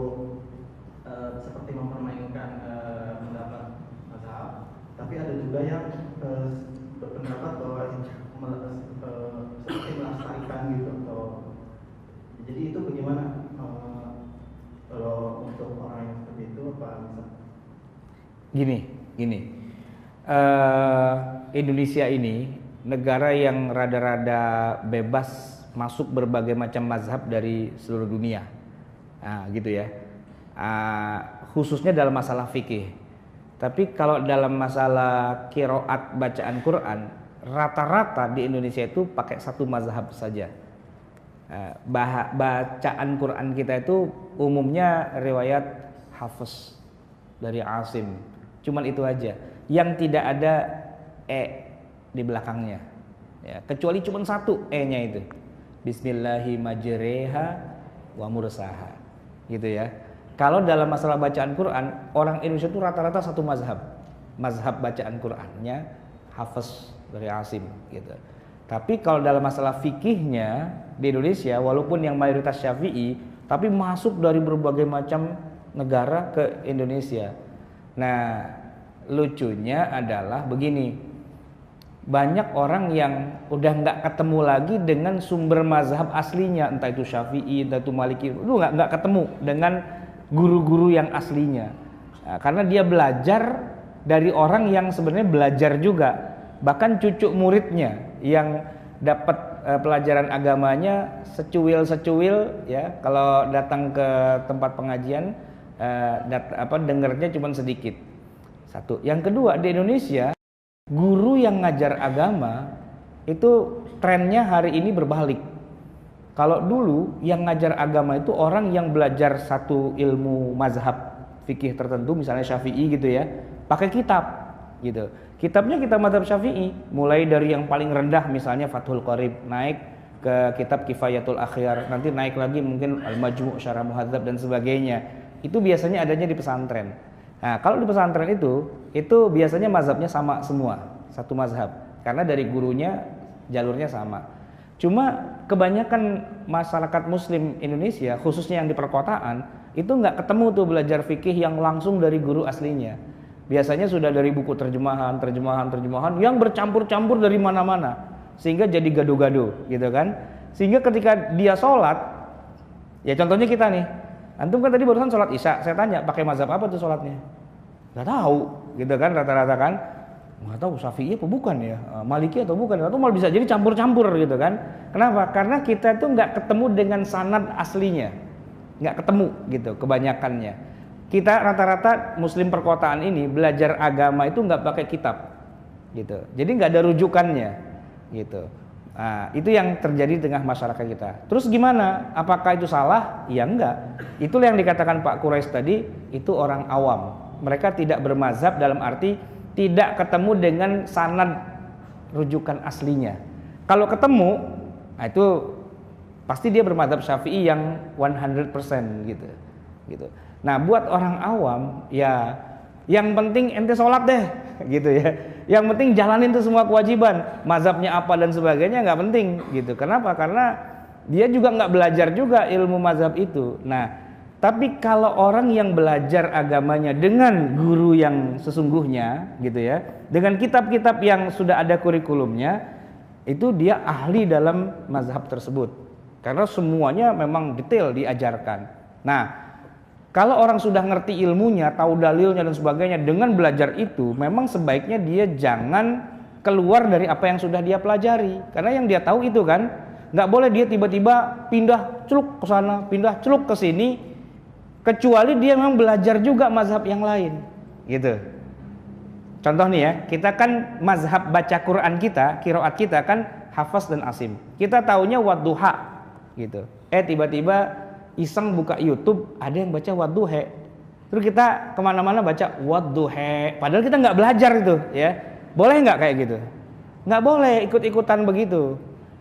[SPEAKER 2] seperti mempermainkan pendapat mazhab, tapi ada juga yang berpendapat bahwa seperti melestarikan gitu. Jadi itu bagaimana kalau untuk orang yang seperti itu, apa misal?
[SPEAKER 1] Gini. Indonesia ini negara yang rada-rada bebas masuk berbagai macam mazhab dari seluruh dunia, gitu ya. Khususnya dalam masalah fikih. Tapi kalau dalam masalah qiraat bacaan Quran, rata-rata di Indonesia itu pakai satu mazhab saja. Bacaan Quran kita itu umumnya riwayat Hafiz dari Asim, cuman itu aja. Yang tidak ada di belakangnya, ya, kecuali cuma satu nya itu, Bismillahirrahmanirrahim wa mursaha, gitu ya. Kalau dalam masalah bacaan Quran, orang Indonesia itu rata-rata satu mazhab bacaan Qurannya Hafiz dari Asim, gitu. Tapi kalau dalam masalah fikihnya di Indonesia, walaupun yang mayoritas Syafi'i, tapi masuk dari berbagai macam negara ke Indonesia. Nah, lucunya adalah begini, banyak orang yang udah nggak ketemu lagi dengan sumber mazhab aslinya, entah itu Syafi'i, entah itu Maliki, itu nggak ketemu dengan guru-guru yang aslinya. Nah, karena dia belajar dari orang yang sebenarnya belajar juga, bahkan cucu muridnya yang dapat pelajaran agamanya secuil ya, kalau datang ke tempat pengajian dengernya cuma sedikit. Satu. Yang kedua, di Indonesia guru yang ngajar agama itu trennya hari ini berbalik. Kalau dulu yang ngajar agama itu orang yang belajar satu ilmu mazhab fikih tertentu, misalnya Syafi'i gitu ya, pakai kitab gitu. Kitabnya kitab mazhab Syafi'i, mulai dari yang paling rendah misalnya Fathul Qorib, naik ke kitab Kifayatul Akhyar, nanti naik lagi mungkin Al-Majmu' Syarah Muhadzab dan sebagainya. Itu biasanya adanya di pesantren. Nah, kalau di pesantren itu biasanya mazhabnya sama semua, satu mazhab, karena dari gurunya jalurnya sama. Cuma kebanyakan masyarakat Muslim Indonesia, khususnya yang di perkotaan, itu nggak ketemu tuh belajar fikih yang langsung dari guru aslinya. Biasanya sudah dari buku terjemahan yang bercampur-campur dari mana-mana, sehingga jadi gado-gado, gitu kan? Sehingga ketika dia sholat, ya contohnya kita nih, antum kan tadi barusan sholat isya, saya tanya pakai mazhab apa tuh sholatnya? Nggak tahu, gitu kan, rata-rata kan nggak tahu Syafi'i apa bukan ya, Maliki atau bukan, atau malah bisa jadi campur-campur gitu kan. Kenapa? Karena kita itu nggak ketemu dengan sanad aslinya, nggak ketemu gitu kebanyakannya. Kita rata-rata Muslim perkotaan ini belajar agama itu nggak pakai kitab, gitu. Jadi nggak ada rujukannya, gitu. Nah, itu yang terjadi di tengah masyarakat kita. Terus gimana? Apakah itu salah? Ya enggak. Itulah yang dikatakan Pak Quraisy tadi, itu orang awam. Mereka tidak bermazhab dalam arti tidak ketemu dengan sanad rujukan aslinya. Kalau ketemu, nah itu pasti dia bermazhab Syafi'i yang 100% gitu. Nah, buat orang awam ya yang penting ente sholat deh, gitu ya. Yang penting jalanin tuh semua kewajiban, mazhabnya apa dan sebagainya nggak penting, gitu. Kenapa? Karena dia juga nggak belajar juga ilmu mazhab itu. Nah, tapi kalau orang yang belajar agamanya dengan guru yang sesungguhnya, gitu ya, dengan kitab-kitab yang sudah ada kurikulumnya, itu dia ahli dalam mazhab tersebut. Karena semuanya memang detail diajarkan. Nah, Kalau orang sudah ngerti ilmunya, tahu dalilnya dan sebagainya, dengan belajar itu memang sebaiknya dia jangan keluar dari apa yang sudah dia pelajari. Karena yang dia tahu itu kan, nggak boleh dia tiba-tiba pindah celuk ke sana, pindah celuk ke sini, kecuali dia memang belajar juga mazhab yang lain, gitu. Contoh nih ya, kita kan mazhab baca Quran kita, qiraat kita kan Hafs dan Asim. Kita taunya wadduha, gitu. Tiba-tiba iseng buka YouTube, ada yang baca wadduhe. Terus kita kemana-mana baca wadduhe, padahal kita nggak belajar itu, ya. Boleh nggak kayak gitu? Nggak boleh ikut-ikutan begitu.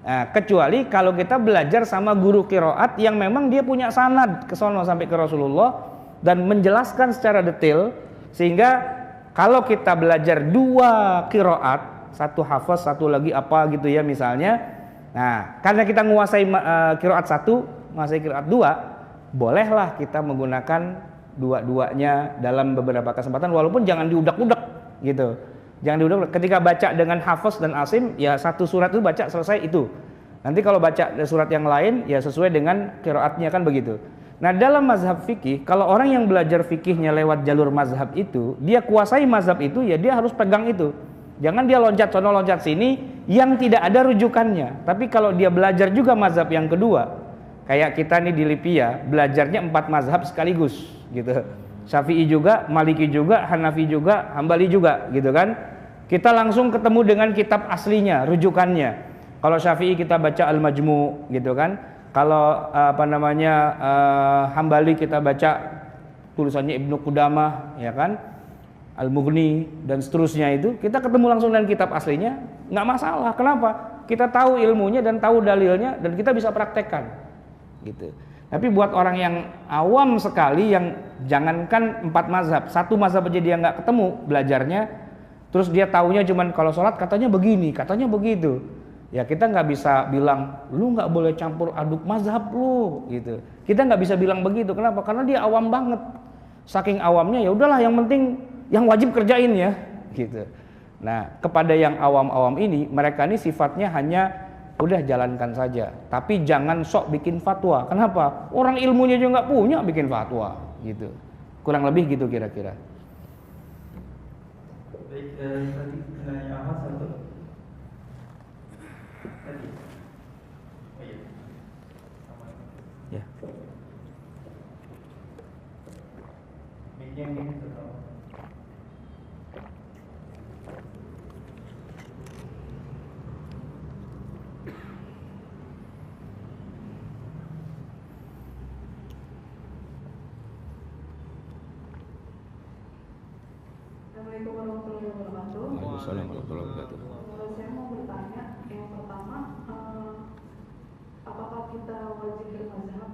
[SPEAKER 1] Nah, kecuali kalau kita belajar sama guru qiraat yang memang dia punya sanad ke sono sampai ke Rasulullah dan menjelaskan secara detail, sehingga kalau kita belajar 2 qiraat, satu hafaz, satu lagi apa gitu ya misalnya. Nah, karena kita menguasai qiraat 1, menguasai qiraat 2, bolehlah kita menggunakan dua-duanya dalam beberapa kesempatan, walaupun jangan diudak-udak gitu. Jangan diudak. Ketika baca dengan Hafs dan Asim, ya satu surat itu baca selesai itu. Nanti kalau baca surat yang lain, ya sesuai dengan qiraatnya kan begitu. Nah, dalam mazhab fikih, kalau orang yang belajar fikihnya lewat jalur mazhab itu, dia kuasai mazhab itu, ya dia harus pegang itu. Jangan dia loncat sono loncat sini yang tidak ada rujukannya. Tapi kalau dia belajar juga mazhab yang kedua, kayak kita nih di Lipia, belajarnya 4 mazhab sekaligus gitu. Syafi'i juga, Maliki juga, Hanafi juga, Hambali juga gitu kan. Kita langsung ketemu dengan kitab aslinya, rujukannya. Kalau Syafi'i kita baca Al-Majmu' gitu kan. Kalau Hambali kita baca tulisannya Ibnu Qudamah ya kan, Al-Mughni dan seterusnya itu, kita ketemu langsung dengan kitab aslinya, nggak masalah. Kenapa? Kita tahu ilmunya dan tahu dalilnya dan kita bisa praktekkan gitu. Tapi buat orang yang awam sekali, yang jangankan 4 mazhab, 1 mazhab aja dia nggak ketemu belajarnya, terus dia taunya cuman kalau sholat katanya begini, katanya begitu. Ya kita nggak bisa bilang, lu nggak boleh campur aduk mazhab lu, gitu. Kita nggak bisa bilang begitu. Kenapa? Karena dia awam banget. Saking awamnya, ya udahlah, yang penting yang wajib kerjain ya, gitu. Nah, kepada yang awam-awam ini, mereka ini sifatnya hanya udah jalankan saja. Tapi jangan sok bikin fatwa. Kenapa? Orang ilmunya juga nggak punya bikin fatwa, gitu. Kurang lebih gitu kira-kira.
[SPEAKER 2] Baik, tadi penanya Ahmad satu. Tadi. Oh iya.
[SPEAKER 1] Ya.
[SPEAKER 2] Mic-nya ini tetap.
[SPEAKER 4] Assalamualaikum warahmatullahi wabarakatuh.
[SPEAKER 1] Waalaikumsalam warahmatullahi wabarakatuh.
[SPEAKER 4] Saya mau bertanya, yang pertama, apakah kita wajib bermazhab?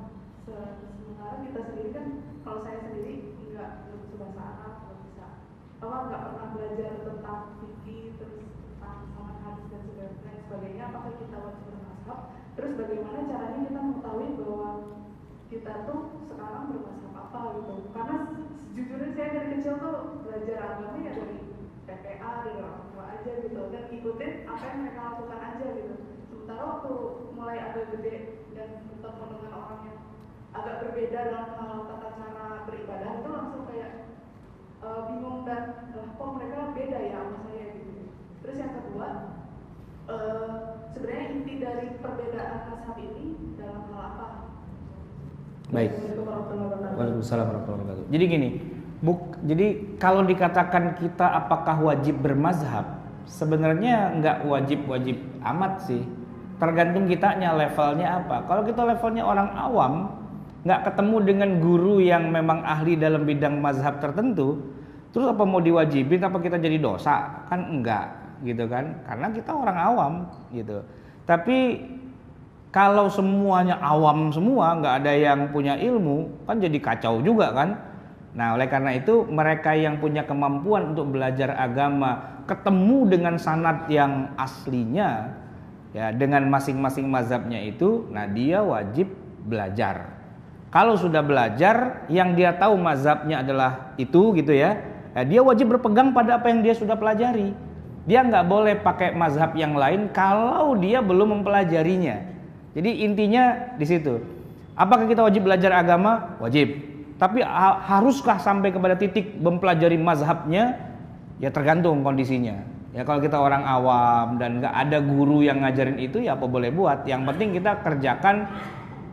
[SPEAKER 4] Sementara kita sendiri kan, kalau saya sendiri nggak bahasa Arab, nggak pernah belajar tentang fikih, terus tentang sanad hadis dan sebagainya. Apakah kita wajib bermazhab? Terus bagaimana caranya kita mengetahui bahwa kita tuh sekarang bermazhab apa gitu? Karena sejujurnya saya dari kecil tuh belajar agama ya dari PPA, dari orang tua aja gitu, dan ikutin apa yang mereka lakukan aja gitu. Sementara waktu mulai agak gede dan bertemu dengan orang yang agak berbeda dalam hal tata cara beribadah, itu langsung kayak bingung dan kok mereka beda ya sama saya gitu. Terus yang kedua, sebenarnya inti dari perbedaan mazhab ini dalam hal apa?
[SPEAKER 1] Baik. Waalaikumsalam warahmatullahi wabarakatuh. Jadi gini, jadi kalau dikatakan kita apakah wajib bermazhab, sebenarnya nggak wajib-wajib amat sih. Tergantung kitanya levelnya apa. Kalau kita levelnya orang awam, nggak ketemu dengan guru yang memang ahli dalam bidang mazhab tertentu, terus apa mau diwajibin? Apa kita jadi dosa? Kan enggak, gitu kan? Karena kita orang awam, gitu. Tapi kalau semuanya awam semua, nggak ada yang punya ilmu, kan jadi kacau juga kan. Nah, oleh karena itu mereka yang punya kemampuan untuk belajar agama, ketemu dengan sanad yang aslinya, ya dengan masing-masing mazhabnya itu, nah dia wajib belajar. Kalau sudah belajar, yang dia tahu mazhabnya adalah itu gitu ya, dia wajib berpegang pada apa yang dia sudah pelajari. Dia nggak boleh pakai mazhab yang lain kalau dia belum mempelajarinya. Jadi intinya di situ. Apakah kita wajib belajar agama? Wajib. Tapi haruskah sampai kepada titik mempelajari mazhabnya? Ya tergantung kondisinya. Ya kalau kita orang awam dan nggak ada guru yang ngajarin itu, ya apa boleh buat. Yang penting kita kerjakan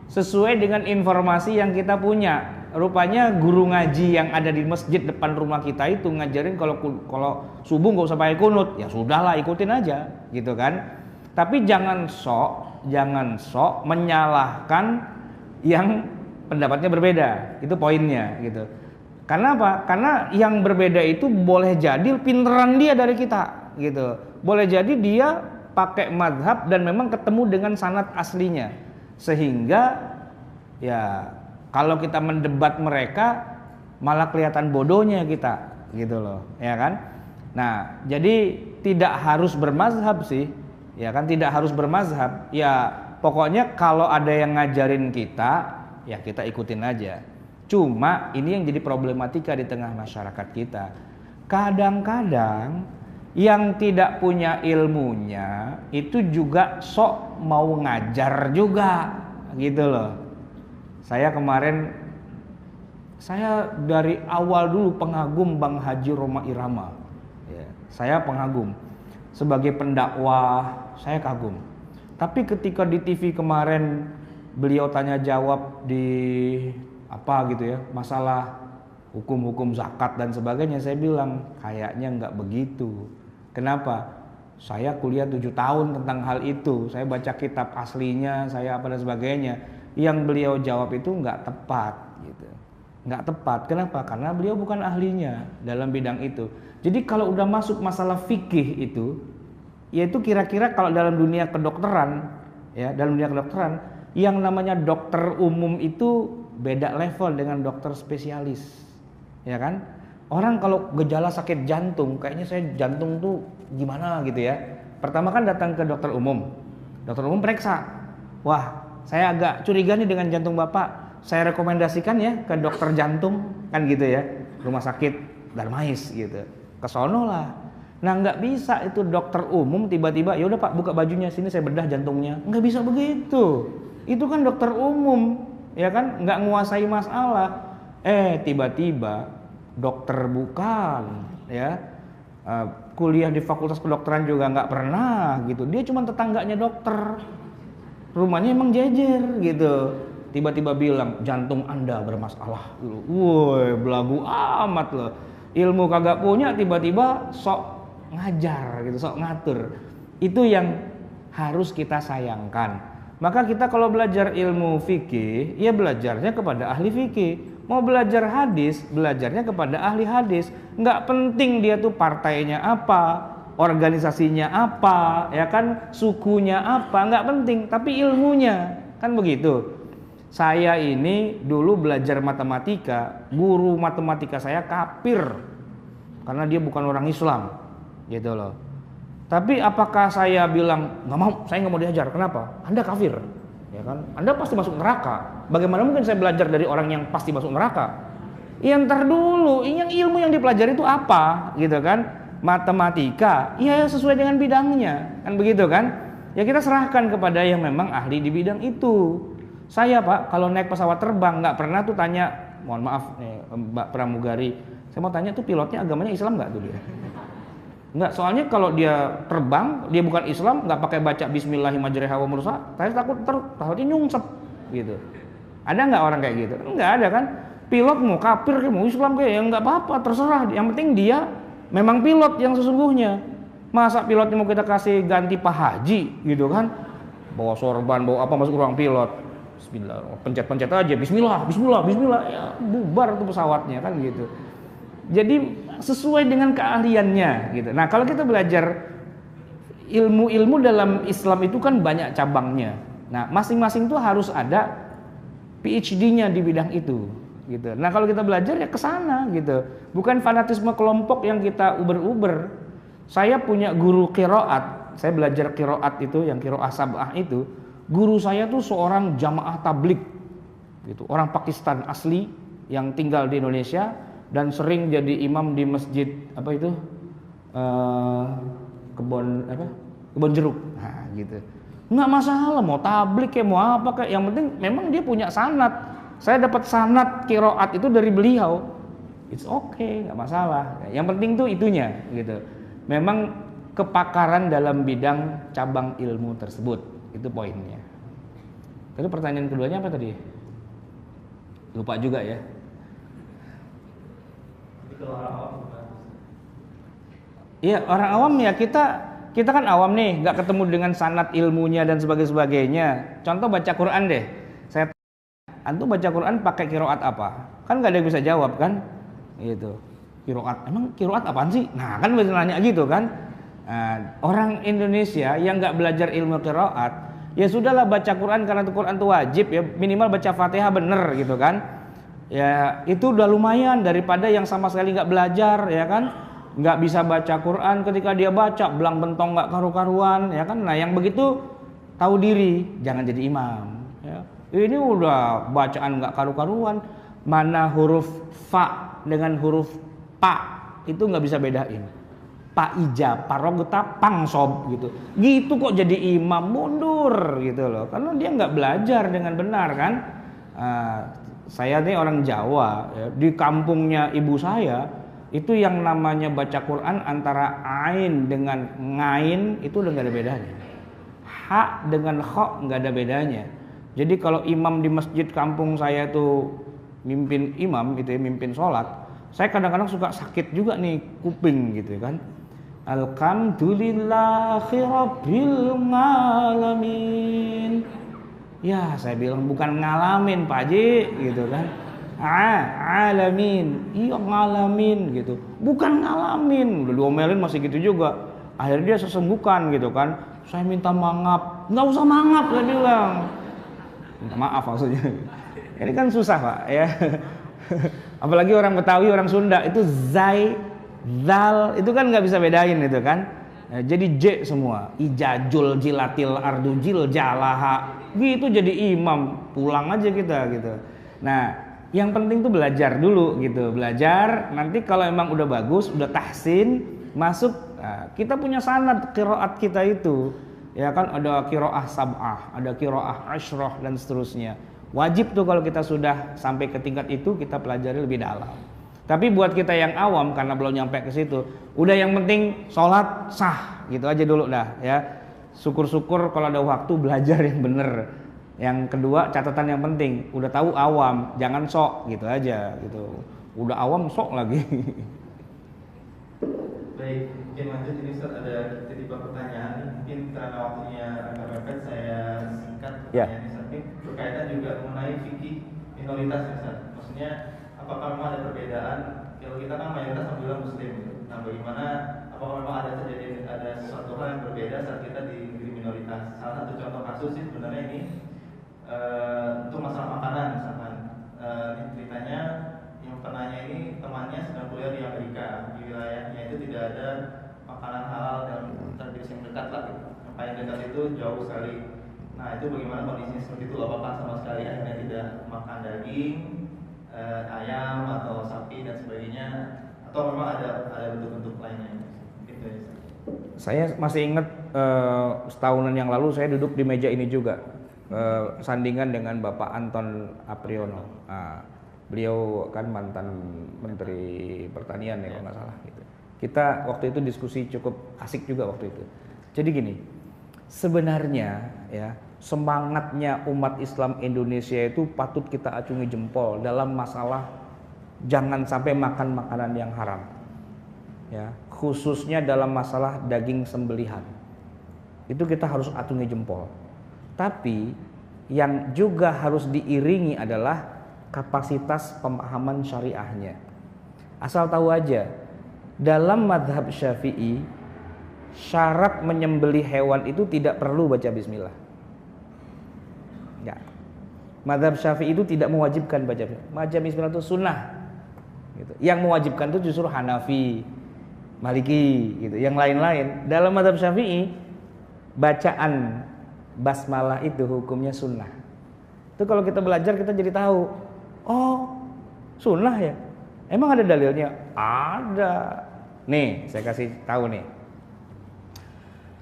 [SPEAKER 1] sesuai dengan informasi yang kita punya. Rupanya guru ngaji yang ada di masjid depan rumah kita itu ngajarin kalau subuh nggak usah pakai kunut. Ya sudahlah, ikutin aja, gitu kan. Tapi jangan sok menyalahkan yang pendapatnya berbeda. Itu poinnya, gitu. Karena apa? Karena yang berbeda itu boleh jadi pinteran dia dari kita, gitu. Boleh jadi dia pakai mazhab dan memang ketemu dengan sanad aslinya. Sehingga ya kalau kita mendebat mereka malah kelihatan bodohnya kita, gitu loh, ya kan? Nah, jadi tidak harus bermazhab sih, ya kan? Tidak harus bermazhab. Ya pokoknya kalau ada yang ngajarin kita, ya kita ikutin aja. Cuma ini yang jadi problematika di tengah masyarakat kita. Kadang-kadang yang tidak punya ilmunya itu juga sok mau ngajar juga, gitu loh. Saya dari awal dulu pengagum Bang Haji Roma Irama. Ya, saya pengagum. Sebagai pendakwah saya kagum. Tapi ketika di TV kemarin beliau tanya jawab di apa gitu ya, masalah hukum-hukum zakat dan sebagainya, saya bilang kayaknya nggak begitu. Kenapa? Saya kuliah 7 tahun tentang hal itu, saya baca kitab aslinya, saya apa dan sebagainya. Yang beliau jawab itu nggak tepat, gitu. Nggak tepat. Kenapa? Karena beliau bukan ahlinya dalam bidang itu. Jadi kalau udah masuk masalah fikih itu, yaitu kira-kira kalau dalam dunia kedokteran, ya dalam dunia kedokteran, yang namanya dokter umum itu beda level dengan dokter spesialis, ya kan? Orang kalau gejala sakit jantung, kayaknya saya jantung tuh gimana gitu ya. Pertama kan datang ke dokter umum periksa, wah saya agak curiga nih dengan jantung bapak, saya rekomendasikan ya ke dokter jantung, kan gitu ya, rumah sakit Darmais gitu, kesono lah. Nah nggak bisa itu dokter umum tiba-tiba, ya udah pak buka bajunya sini saya bedah jantungnya, nggak bisa begitu. Itu kan dokter umum, ya kan, nggak nguasai masalah. Tiba-tiba dokter bukan, ya, kuliah di fakultas kedokteran juga nggak pernah, gitu. Dia cuma tetangganya dokter, rumahnya emang jejer, gitu. Tiba-tiba bilang jantung Anda bermasalah, woi belagu amat loh. Ilmu kagak punya, tiba-tiba sok ngajar, gitu, sok ngatur. Itu yang harus kita sayangkan. Maka kita kalau belajar ilmu fikih, ya belajarnya kepada ahli fikih. Mau belajar hadis, belajarnya kepada ahli hadis. Nggak penting dia tuh partainya apa, organisasinya apa, ya kan, sukunya apa, nggak penting. Tapi ilmunya, kan begitu. Saya ini dulu belajar matematika, guru matematika saya kafir karena dia bukan orang Islam, gitu loh. Tapi apakah saya bilang nggak mau, saya nggak mau diajar? Kenapa? Anda kafir, ya kan? Anda pasti masuk neraka. Bagaimana mungkin saya belajar dari orang yang pasti masuk neraka? Ya ntar dulu, yang ilmu yang dipelajari itu apa, gitu kan? Matematika, ya sesuai dengan bidangnya, kan begitu kan? Ya kita serahkan kepada yang memang ahli di bidang itu. Saya pak, kalau naik pesawat terbang nggak pernah tuh tanya, mohon maaf nih Mbak Pramugari, saya mau tanya tuh pilotnya agamanya Islam nggak tuh dia? Enggak, soalnya kalau dia terbang, dia bukan Islam, nggak pakai baca Bismillahirrahmanirrahim, saya takutnya nyungsep, gitu. Ada nggak orang kayak gitu? Nggak ada kan? Pilot mau kafir, mau Islam kayak ya nggak apa-apa, terserah. Yang penting dia memang pilot yang sesungguhnya. Masa pilotnya mau kita kasih ganti Pak Haji, gitu kan? Bawa sorban, bawa apa masuk ruang pilot? Bismillah, pencet-pencet aja, Bismillah, ya bubar tuh pesawatnya kan gitu. Jadi sesuai dengan keahliannya gitu. Nah kalau kita belajar ilmu-ilmu dalam Islam itu kan banyak cabangnya. Nah masing-masing tuh harus ada PhD-nya di bidang itu gitu. Nah kalau kita belajar ya ke sana gitu. Bukan fanatisme kelompok yang kita uber-uber. Saya punya guru qiraat. Saya belajar qiraat itu yang qiraah sab'ah itu. Guru saya tuh seorang jamaah tabligh gitu. Orang Pakistan asli yang tinggal di Indonesia dan sering jadi imam di masjid apa itu kebon jeruk, nah gitu. Nggak masalah mau tabligh kayak mau apa kayak, yang penting memang dia punya sanad, saya dapat sanad qiraat itu dari beliau, it's okay, nggak masalah. Yang penting tuh itunya gitu. Memang kepakaran dalam bidang cabang ilmu tersebut, itu poinnya. Tadi pertanyaan keduanya apa tadi? Lupa juga ya. Iya, orang awam ya, kita kan awam nih, nggak ketemu dengan sanad ilmunya dan sebagainya. Contoh baca Quran deh. Saya antum baca Quran pakai qiraat apa? Kan nggak ada yang bisa jawab kan? Gitu. Qiraat, emang qiraat apaan sih? Nah, kan bisa nanya gitu kan? Nah, orang Indonesia yang nggak belajar ilmu qiraat, ya sudahlah baca Quran karena Quran itu wajib ya, minimal baca Fatihah bener gitu kan? Ya itu udah lumayan daripada yang sama sekali nggak belajar ya kan? Nggak bisa baca Quran, ketika dia baca belang bentong nggak karu-karuan ya kan. Nah yang begitu tahu diri, jangan jadi imam ya. Ini udah bacaan nggak karu-karuan, mana huruf fa dengan huruf pa itu nggak bisa bedain. Pa ija, parogeta, pangsob gitu kok jadi imam, mundur gitu loh, karena dia nggak belajar dengan benar kan. Saya nih orang Jawa ya, di kampungnya ibu saya itu yang namanya baca Quran antara ain dengan ngain itu udah nggak ada bedanya, ha dengan kho nggak ada bedanya. Jadi kalau imam di masjid kampung saya itu mimpin imam itu ya, mimpin sholat, saya kadang-kadang suka sakit juga nih kuping gitu kan. Alhamdulillahi rabbil alamin. Ya saya bilang bukan ngalamin Pak Haji gitu kan. Alamin, iya ngalamin gitu, bukan ngalamin. Udah diomelin masih gitu juga. Akhirnya dia sesenggukan gitu kan. Saya minta maaf, nggak usah maaf saya bilang. Minta maaf maksudnya. Ini kan susah Pak ya. Apalagi orang Betawi, orang Sunda itu zai, zal itu kan nggak bisa bedain itu kan. Nah, jadi J semua, ijajul jilatil ardu jil jalaha gitu jadi imam, pulang aja kita gitu. Nah yang penting tuh belajar dulu gitu, belajar. Nanti kalau emang udah bagus, udah tahsin, masuk. Nah, kita punya sanad qiraat kita itu, ya kan ada qiraah sab'ah, ada qiraah asyrah dan seterusnya. Wajib tuh kalau kita sudah sampai ke tingkat itu kita pelajari lebih dalam. Tapi buat kita yang awam karena belum nyampe ke situ, udah yang penting sholat sah gitu aja dulu dah ya. Syukur-syukur kalau ada waktu belajar yang bener. Yang kedua catatan yang penting, udah tahu awam, jangan sok gitu aja gitu. Udah awam sok lagi.
[SPEAKER 2] Baik, mungkin lanjut ini Ustaz, ada tiba pertanyaan. Mungkin karena waktunya agak mepet, saya singkat pertanyaannya Ustaz. Ini berkaitan juga mengenai fikih minoritas Ustaz. Maksudnya apakah memang ada perbedaan? Kalau kita kan mayoritas alhamdulillah muslim gitu. Nah bagaimana, apakah memang ada sesuatu hal yang berbeda saat kita di negeri minoritas? Salah satu contoh kasus sih sebenarnya ini untuk masalah makanan misalkan. Ini ceritanya yang penanya ini temannya sedang kuliah di Amerika, di wilayahnya itu tidak ada makanan halal dan tradisi yang dekat lah gitu. Yang paling dekat itu jauh sekali. Nah itu bagaimana kondisinya seperti itu? Apakah sama sekali akhirnya tidak makan daging, ayam atau sapi dan sebagainya, atau memang ada bentuk-bentuk lainnya? Gitu ya.
[SPEAKER 1] Saya masih ingat setahunan yang lalu saya duduk di meja ini juga. Sandingan dengan Bapak Anton Apriono. Beliau kan mantan Menteri Pertanian ya kalau nggak salah gitu. Kita waktu itu diskusi cukup asik juga waktu itu. Jadi gini, sebenarnya ya semangatnya umat Islam Indonesia itu patut kita acungi jempol dalam masalah jangan sampai makan makanan yang haram. Ya, khususnya dalam masalah daging sembelihan. Itu kita harus acungi jempol. Tapi yang juga harus diiringi adalah kapasitas pemahaman syariahnya. Asal tahu aja, dalam mazhab Syafi'i syarat menyembelih hewan itu tidak perlu baca bismillah. Ya. Mazhab Syafi'i itu tidak mewajibkan baca bismillah itu sunnah. Gitu. Yang mewajibkan itu justru Hanafi, Maliki gitu. Yang lain-lain dalam mazhab Syafi'i bacaan basmalah itu hukumnya sunnah. Itu kalau kita belajar kita jadi tahu. Oh, sunnah ya. Emang ada dalilnya? Ada. Nih, saya kasih tahu nih.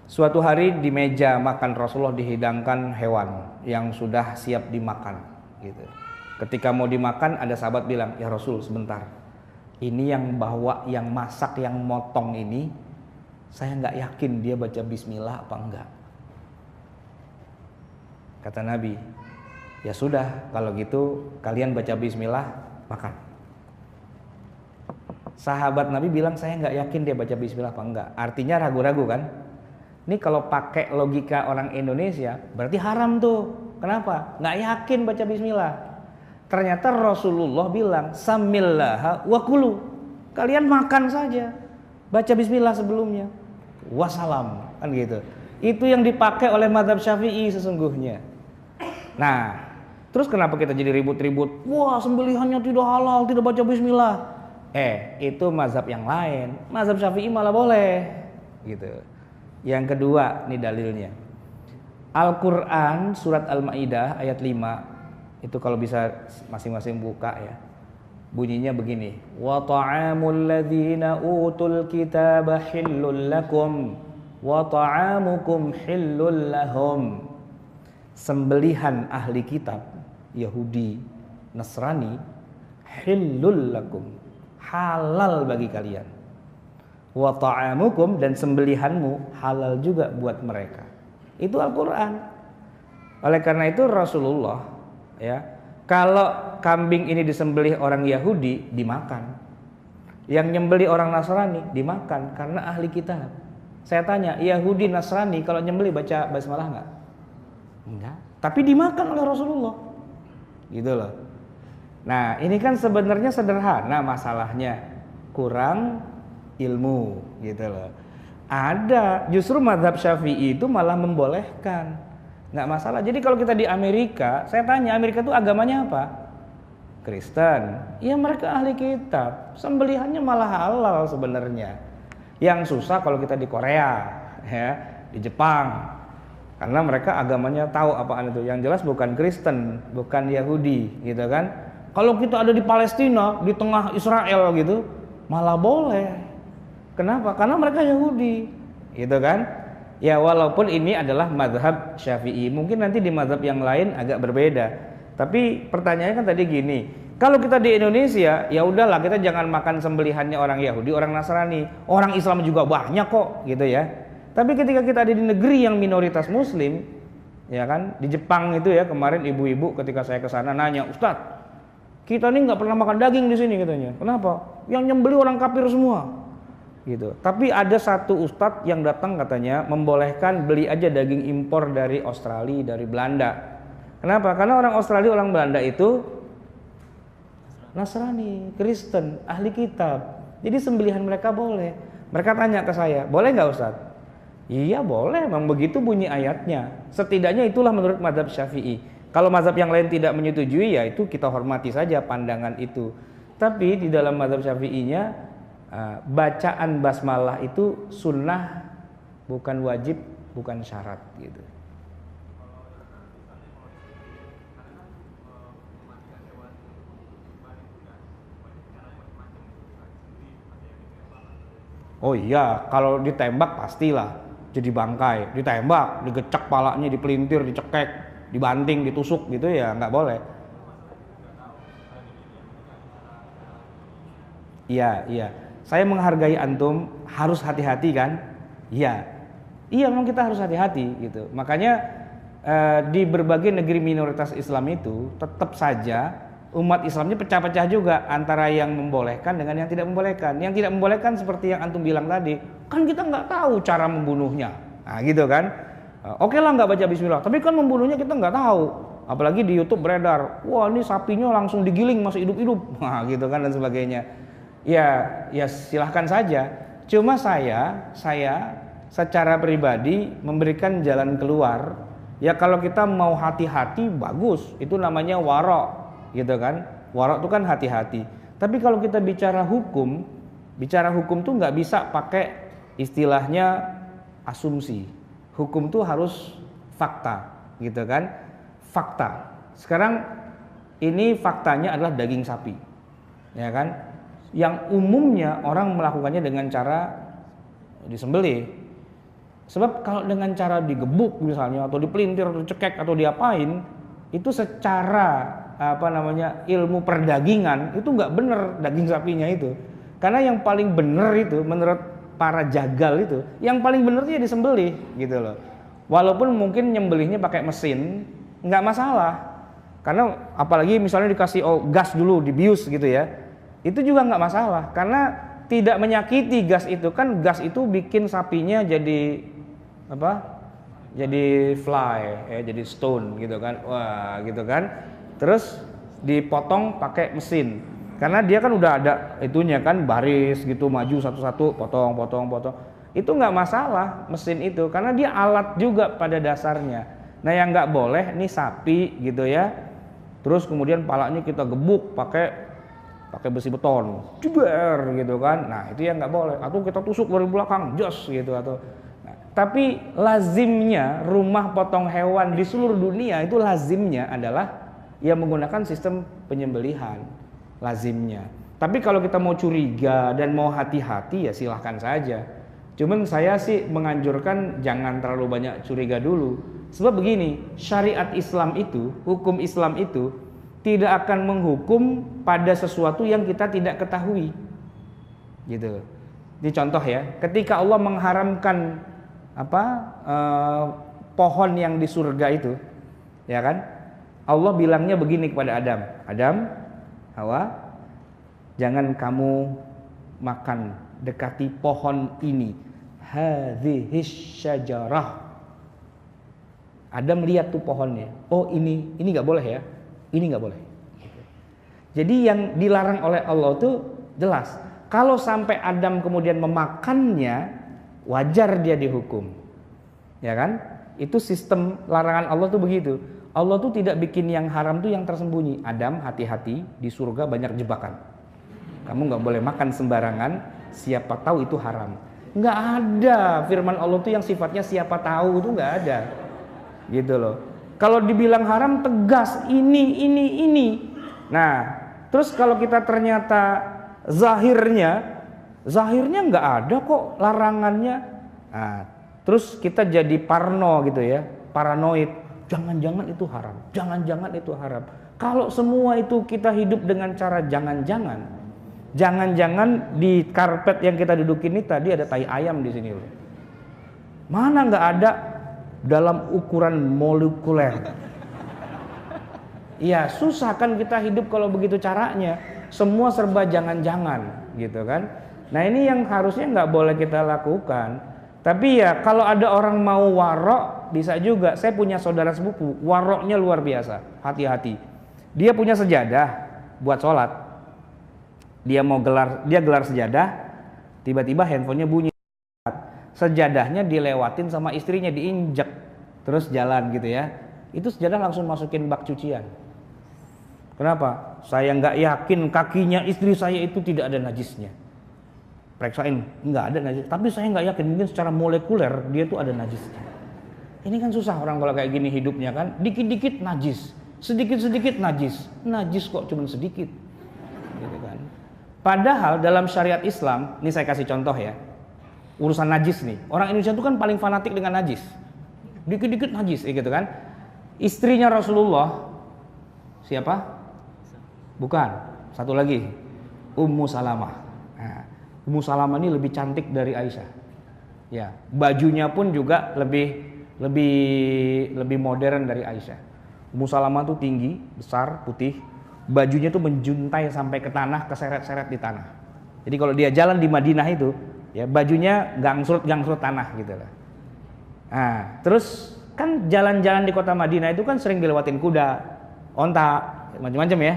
[SPEAKER 1] Suatu hari di meja makan Rasulullah dihidangkan hewan yang sudah siap dimakan, gitu. Ketika mau dimakan ada sahabat bilang, ya Rasul sebentar, ini yang bawa, yang masak, yang motong ini, saya nggak yakin dia baca bismillah apa enggak. Kata Nabi, ya sudah kalau gitu kalian baca bismillah, makan. Sahabat Nabi bilang, saya nggak yakin dia baca bismillah apa enggak. Artinya ragu-ragu kan. Ini kalau pakai logika orang Indonesia berarti haram tuh. Kenapa? Nggak yakin baca bismillah. Ternyata Rasulullah bilang, samillaha wa kulu. Kalian makan saja, baca bismillah sebelumnya, wassalam, kan gitu. Itu yang dipakai oleh mazhab Syafi'i sesungguhnya. Nah, terus kenapa kita jadi ribut-ribut? Wah, sembelihannya tidak halal, tidak baca bismillah. Itu mazhab yang lain. Mazhab Syafi'i malah boleh, gitu. Yang kedua, nih dalilnya. Al-Quran surat Al-Ma'idah ayat 5. Itu kalau bisa masing-masing buka ya. Bunyinya begini. Wa ta'amul ladzina utul kitaba hillul lakum wa ta'amukum hillul lahum. Sembelihan ahli kitab Yahudi, Nasrani, hillul lakum, halal bagi kalian. Wa ta'amukum, dan sembelihanmu halal juga buat mereka. Itu Al-Quran. Oleh karena itu Rasulullah, ya, kalau kambing ini disembelih orang Yahudi dimakan, yang nyembelih orang Nasrani dimakan karena ahli kitab. Saya tanya, Yahudi Nasrani kalau nyembelih baca basmalah enggak? Enggak. Tapi dimakan oleh Rasulullah. Gitu loh. Nah, ini kan sebenarnya sederhana masalahnya, kurang ilmu gitu loh. Ada, justru mazhab Syafi'i itu malah membolehkan, nggak masalah. Jadi kalau kita di Amerika, saya tanya, Amerika itu agamanya apa? Kristen. Ya mereka ahli kitab, sembelihannya malah halal sebenarnya. Yang susah kalau kita di Korea, ya, di Jepang, karena mereka agamanya tahu apaan itu. Yang jelas bukan Kristen, bukan Yahudi, gitu kan? Kalau kita ada di Palestina, di tengah Israel gitu, malah boleh. Kenapa? Karena mereka Yahudi, gitu kan? Ya walaupun ini adalah mazhab Syafi'i, mungkin nanti di mazhab yang lain agak berbeda. Tapi pertanyaannya kan tadi gini, kalau kita di Indonesia, ya udahlah kita jangan makan sembelihannya orang Yahudi, orang Nasrani, orang Islam juga banyak kok, gitu ya. Tapi ketika kita ada di negeri yang minoritas Muslim, ya kan, di Jepang itu ya, kemarin ibu-ibu ketika saya ke sana nanya, Ustadz, kita ini nggak pernah makan daging di sini katanya. Kenapa? Yang nyembeli orang kafir semua. Gitu. Tapi ada satu ustadz yang datang katanya membolehkan beli aja daging impor dari Australia, dari Belanda. Kenapa? Karena orang Australia, orang Belanda itu Nasrani, Kristen, ahli kitab. Jadi sembelihan mereka boleh. Mereka tanya ke saya, boleh nggak Ustadz? Iya boleh, memang begitu bunyi ayatnya. Setidaknya itulah menurut mazhab Syafi'i. Kalau mazhab yang lain tidak menyetujui, ya itu kita hormati saja pandangan itu. Tapi di dalam mazhab Syafi'inya, bacaan basmalah itu sunnah, bukan wajib, bukan syarat gitu. Oh iya, kalau ditembak pastilah jadi bangkai, ditembak, digecek palanya, dipelintir, dicekek, dibanting, ditusuk gitu ya nggak boleh. Iya. Saya menghargai antum, harus hati-hati kan? Iya, memang kita harus hati-hati gitu. Makanya di berbagai negeri minoritas Islam itu tetap saja umat Islamnya pecah-pecah juga antara yang membolehkan dengan yang tidak membolehkan. Yang tidak membolehkan seperti yang antum bilang tadi, kan kita nggak tahu cara membunuhnya, nah gitu kan? Oke lah nggak baca Bismillah, tapi kan membunuhnya kita nggak tahu. Apalagi di YouTube beredar, wah ini sapinya langsung digiling masih hidup-hidup, nah gitu kan dan sebagainya. Ya silahkan saja. Cuma saya secara pribadi memberikan jalan keluar. Ya kalau kita mau hati-hati bagus, itu namanya warok, gitu kan? Warok itu kan hati-hati. Tapi kalau kita bicara hukum tuh nggak bisa pakai istilahnya asumsi. Hukum tuh harus fakta, gitu kan? Fakta. Sekarang ini faktanya adalah daging sapi, ya kan? Yang umumnya orang melakukannya dengan cara disembelih. Sebab kalau dengan cara digebuk misalnya, atau dipelintir, atau dicekek, atau diapain, itu secara ilmu perdagingan itu nggak bener daging sapinya itu. Karena yang paling bener itu menurut para jagal itu, yang paling bener itu ya disembelih gitu loh. Walaupun mungkin nyembelihnya pakai mesin nggak masalah. Karena apalagi misalnya dikasih gas dulu dibius gitu ya, itu juga nggak masalah. Karena tidak menyakiti gas itu, kan gas itu bikin sapinya jadi jadi fly, jadi stone gitu kan, wah gitu kan. Terus dipotong pakai mesin, karena dia kan udah ada itunya kan, baris gitu, maju satu-satu, potong. Itu nggak masalah mesin itu, karena dia alat juga pada dasarnya. Nah yang nggak boleh nih sapi gitu ya, terus kemudian palanya kita gebuk pakai besi beton, jeber gitu kan. Nah itu yang nggak boleh. Atau kita tusuk dari belakang, jos gitu atau. Tapi lazimnya rumah potong hewan di seluruh dunia itu lazimnya adalah yang menggunakan sistem penyembelihan, lazimnya. Tapi kalau kita mau curiga dan mau hati-hati ya silahkan saja. Cuman saya sih menganjurkan jangan terlalu banyak curiga dulu. Sebab begini, syariat Islam itu, hukum Islam itu tidak akan menghukum pada sesuatu yang kita tidak ketahui. Gitu. Ini contoh ya, ketika Allah mengharamkan pohon yang di surga itu, ya kan? Allah bilangnya begini kepada Adam, Hawa, jangan kamu makan, dekati pohon ini, hadhis syajarah. Adam lihat tuh pohonnya, oh ini nggak boleh ya, ini nggak boleh. Jadi yang dilarang oleh Allah tuh jelas. Kalau sampai Adam kemudian memakannya, wajar dia dihukum, ya kan? Itu sistem larangan Allah tuh begitu. Allah tuh tidak bikin yang haram tuh yang tersembunyi. Adam, hati-hati, di surga banyak jebakan. Kamu nggak boleh makan sembarangan, siapa tahu itu haram. Nggak ada firman Allah tuh yang sifatnya siapa tahu, itu nggak ada, gitu loh. Kalau dibilang haram tegas, ini. Nah, terus kalau kita ternyata zahirnya nggak ada kok larangannya. Nah, terus kita jadi parno gitu ya, paranoid. Jangan-jangan itu haram, jangan-jangan itu haram. Kalau semua itu kita hidup dengan cara jangan-jangan di karpet yang kita dudukin ini tadi ada tai ayam di sini loh. Mana nggak ada dalam ukuran molekuler. Iya, susah kan kita hidup kalau begitu caranya. Semua serba jangan-jangan gitu kan. Nah ini yang harusnya nggak boleh kita lakukan. Tapi ya kalau ada orang mau warok bisa juga. Saya punya saudara sepupu, waroknya luar biasa. Hati-hati. Dia punya sejadah buat sholat. Dia gelar sejadah, tiba-tiba handphonenya bunyi. Sejadahnya dilewatin sama istrinya, diinjek, terus jalan gitu ya. Itu sejadah langsung masukin bak cucian. Kenapa? Saya nggak yakin kakinya istri saya itu tidak ada najisnya. Periksain, nggak ada najis. Tapi saya nggak yakin, mungkin secara molekuler dia tuh ada najisnya. Ini kan susah orang kalau kayak gini hidupnya kan. Dikit-dikit najis, sedikit-sedikit najis. Najis kok cuma sedikit, gitu kan. Padahal dalam syariat Islam, ini saya kasih contoh ya. Urusan najis nih, orang Indonesia itu kan paling fanatik dengan najis. Dikit-dikit najis, gitu kan. Istrinya Rasulullah siapa? Bukan, satu lagi, Ummu Salamah. Nah, Ummu Salamah ini lebih cantik dari Aisyah. Ya, bajunya pun juga lebih modern dari Aisyah. Ummu Salamah tuh tinggi, besar, putih. Bajunya tuh menjuntai sampai ke tanah, keseret-seret di tanah. Jadi kalau dia jalan di Madinah itu, ya bajunya gangsrut tanah gitu lah. Nah, terus kan jalan-jalan di kota Madinah itu kan sering dilewatin kuda, onta, macam-macam ya.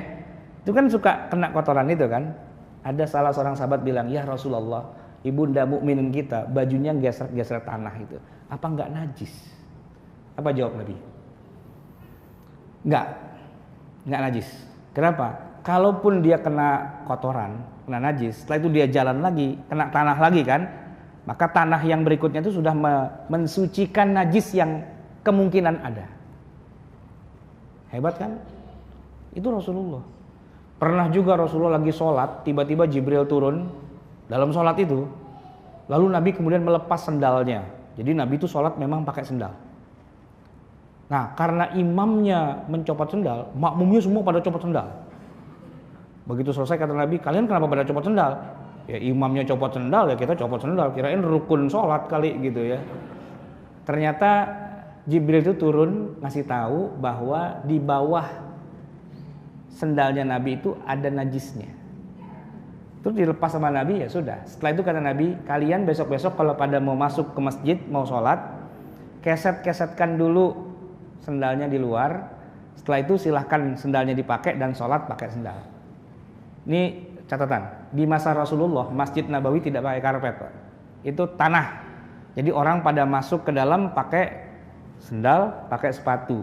[SPEAKER 1] Itu kan suka kena kotoran itu kan. Ada salah seorang sahabat bilang, "Ya Rasulullah, ibunda mukminin kita bajunya geser-geser tanah itu. Apa enggak najis?" Apa jawab Nabi? Enggak najis. Kenapa? Kalaupun dia kena kotoran, kena najis, setelah itu dia jalan lagi, kena tanah lagi kan, maka tanah yang berikutnya itu sudah mensucikan najis yang kemungkinan ada. Hebat kan? Itu Rasulullah. Pernah juga Rasulullah lagi sholat, tiba-tiba Jibril turun dalam sholat itu, lalu Nabi kemudian melepas sendalnya. Jadi Nabi itu sholat memang pakai sendal. Nah, karena imamnya mencopot sendal, makmumnya semua pada copot sendal. Begitu selesai kata Nabi, kalian kenapa pada copot sendal? Ya imamnya copot sendal, ya kita copot sendal. Kirain rukun sholat kali gitu ya. Ternyata Jibril itu turun ngasih tahu bahwa di bawah sendalnya Nabi itu ada najisnya. Terus dilepas sama Nabi, ya sudah. Setelah itu kata Nabi, kalian besok-besok kalau pada mau masuk ke masjid, mau sholat, keset-kesetkan dulu sendalnya di luar. Setelah itu silahkan sendalnya dipakai dan sholat pakai sendal. Ini catatan, di masa Rasulullah Masjid Nabawi tidak pakai karpet, Pak. Itu tanah. Jadi orang pada masuk ke dalam pakai sendal, pakai sepatu.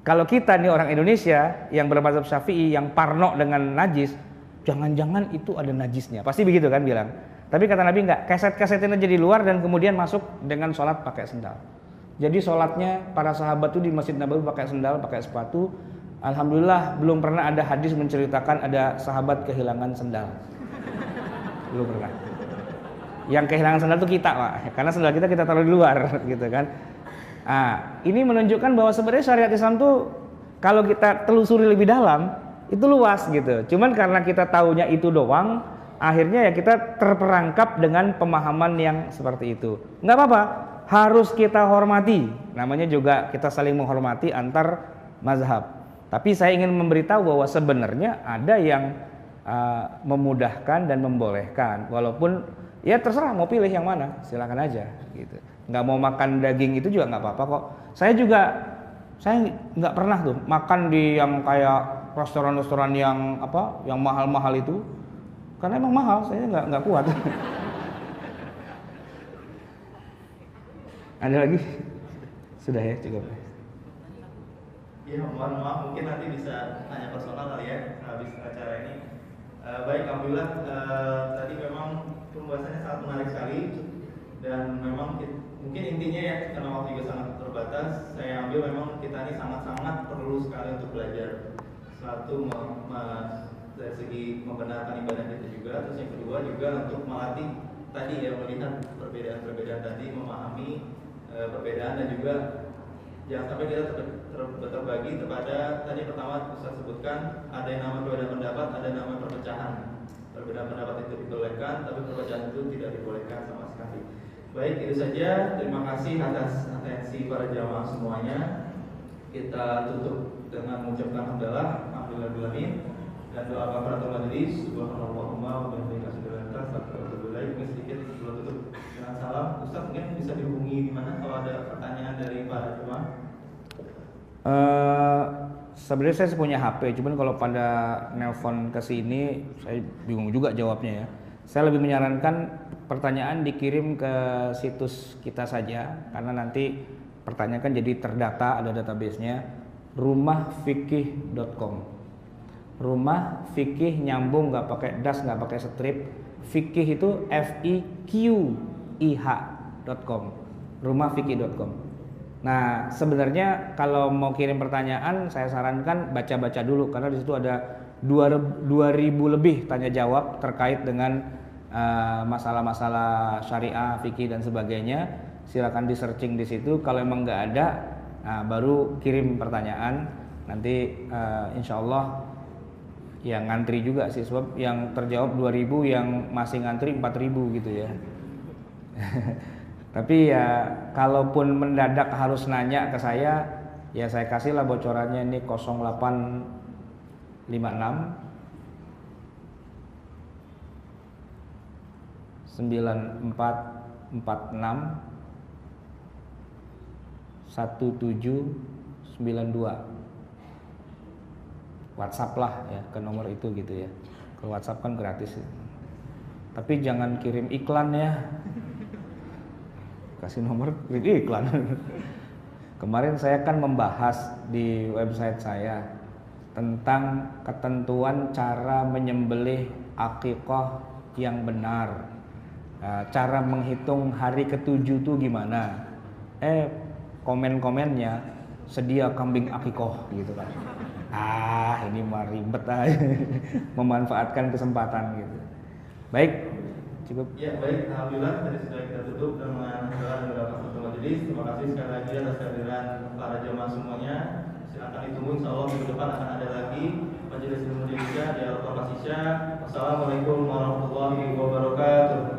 [SPEAKER 1] Kalau kita nih orang Indonesia yang bermadzhab Syafi'i yang parno dengan najis, jangan-jangan itu ada najisnya. Pasti begitu kan bilang. Tapi kata Nabi enggak, keset-kesetin aja di luar dan kemudian masuk dengan sholat pakai sendal. Jadi sholatnya para sahabat itu di Masjid Nabawi pakai sendal, pakai sepatu. Alhamdulillah belum pernah ada hadis menceritakan ada sahabat kehilangan sendal. Belum pernah. Yang kehilangan sendal itu kita, Pak. Karena sendal kita taruh di luar gitu kan. Nah, ini menunjukkan bahwa sebenarnya syariat Islam tuh kalau kita telusuri lebih dalam itu luas gitu. Cuman karena kita taunya itu doang, akhirnya ya kita terperangkap dengan pemahaman yang seperti itu. Nggak apa-apa, harus kita hormati. Namanya juga kita saling menghormati antar mazhab. Tapi saya ingin memberitahu bahwa sebenarnya ada yang memudahkan dan membolehkan. Walaupun ya terserah mau pilih yang mana, silakan aja gitu. Nggak mau makan daging itu juga nggak apa-apa kok. Saya nggak pernah tuh makan di yang kayak restoran-restoran yang yang mahal-mahal itu, karena emang mahal, saya nggak kuat. Ada lagi? Sudah ya, cukup.
[SPEAKER 2] Ya, mohon maaf, mungkin nanti bisa tanya personal kali ya habis acara ini. Baik, alhamdulillah tadi memang pembahasannya sangat menarik sekali dan memang mungkin intinya ya karena waktu juga sangat terbatas, saya ambil memang kita ini sangat-sangat perlu sekali untuk belajar. Satu dari segi membenarkan ibadah kita juga, terus yang kedua juga untuk melatih tadi ya melihat perbedaan-perbedaan tadi, memahami perbedaan dan juga jangan sampai kita terbagi kepada tadi pertama Ustaz sebutkan ada yang nama perbedaan pendapat, ada yang nama perpecahan. Perbedaan pendapat itu dibolehkan, tapi perpecahan itu tidak dibolehkan sama sekali. Baik, itu saja. Terima kasih atas atensi para jamaah semuanya. Kita tutup dengan mengucapkan alhamdulillahirabbil dan doa kafaratul majelis. Subhanallahumma wa bihamdika asyhadu an la ilaha illa anta astaghfiruka wa atubu ilaik. Sedikit sebelum tutup dengan salam, Ustaz mungkin bisa dihubungi di mana kalau ada pertanyaan dari para jemaah.
[SPEAKER 1] Sebenarnya saya punya HP, cuman kalau pada nelpon ke sini saya bingung juga jawabnya ya. Saya lebih menyarankan pertanyaan dikirim ke situs kita saja, karena nanti pertanyaan kan jadi terdata, ada database-nya, rumahfikih.com. Rumah fikih nyambung, nggak pakai das, nggak pakai strip. Fikih itu fiqih.com. rumahfikih.com. Nah, sebenarnya kalau mau kirim pertanyaan, saya sarankan baca-baca dulu karena di situ ada 2000 lebih tanya jawab terkait dengan masalah-masalah syariah, fikih dan sebagainya. Silakan di searching di situ. Kalau emang nggak ada, baru kirim pertanyaan. Nanti insya Allah yang ngantri juga sih, sebab yang terjawab 2000, yang masih ngantri 4000 gitu ya. Tapi ya kalaupun mendadak harus nanya ke saya, ya saya kasihlah bocorannya ini 0856 9446 1792. WhatsApp lah ya ke nomor itu gitu ya. Ke WhatsApp kan gratis ya. Tapi jangan kirim iklan ya. Kasih nomor iklan. Kemarin saya kan membahas di website saya tentang ketentuan cara menyembelih akikah yang benar, cara menghitung hari ke-7 itu gimana. Komen-komennya sedia kambing akikah gitu kan. Ini mah ribet aja. Memanfaatkan kesempatan gitu. Baik, cukup.
[SPEAKER 2] Ya baik, alhamdulillah tadi sudah kita tutup dengan doa dan doa majelis. Terima kasih sekali lagi atas kehadiran para jamaah semuanya. Silakan ditunggu, insya Allah minggu depan akan ada lagi majelis ilmu Indonesia di Al-Qur'an Isya. Wassalamualaikum warahmatullahi wabarakatuh.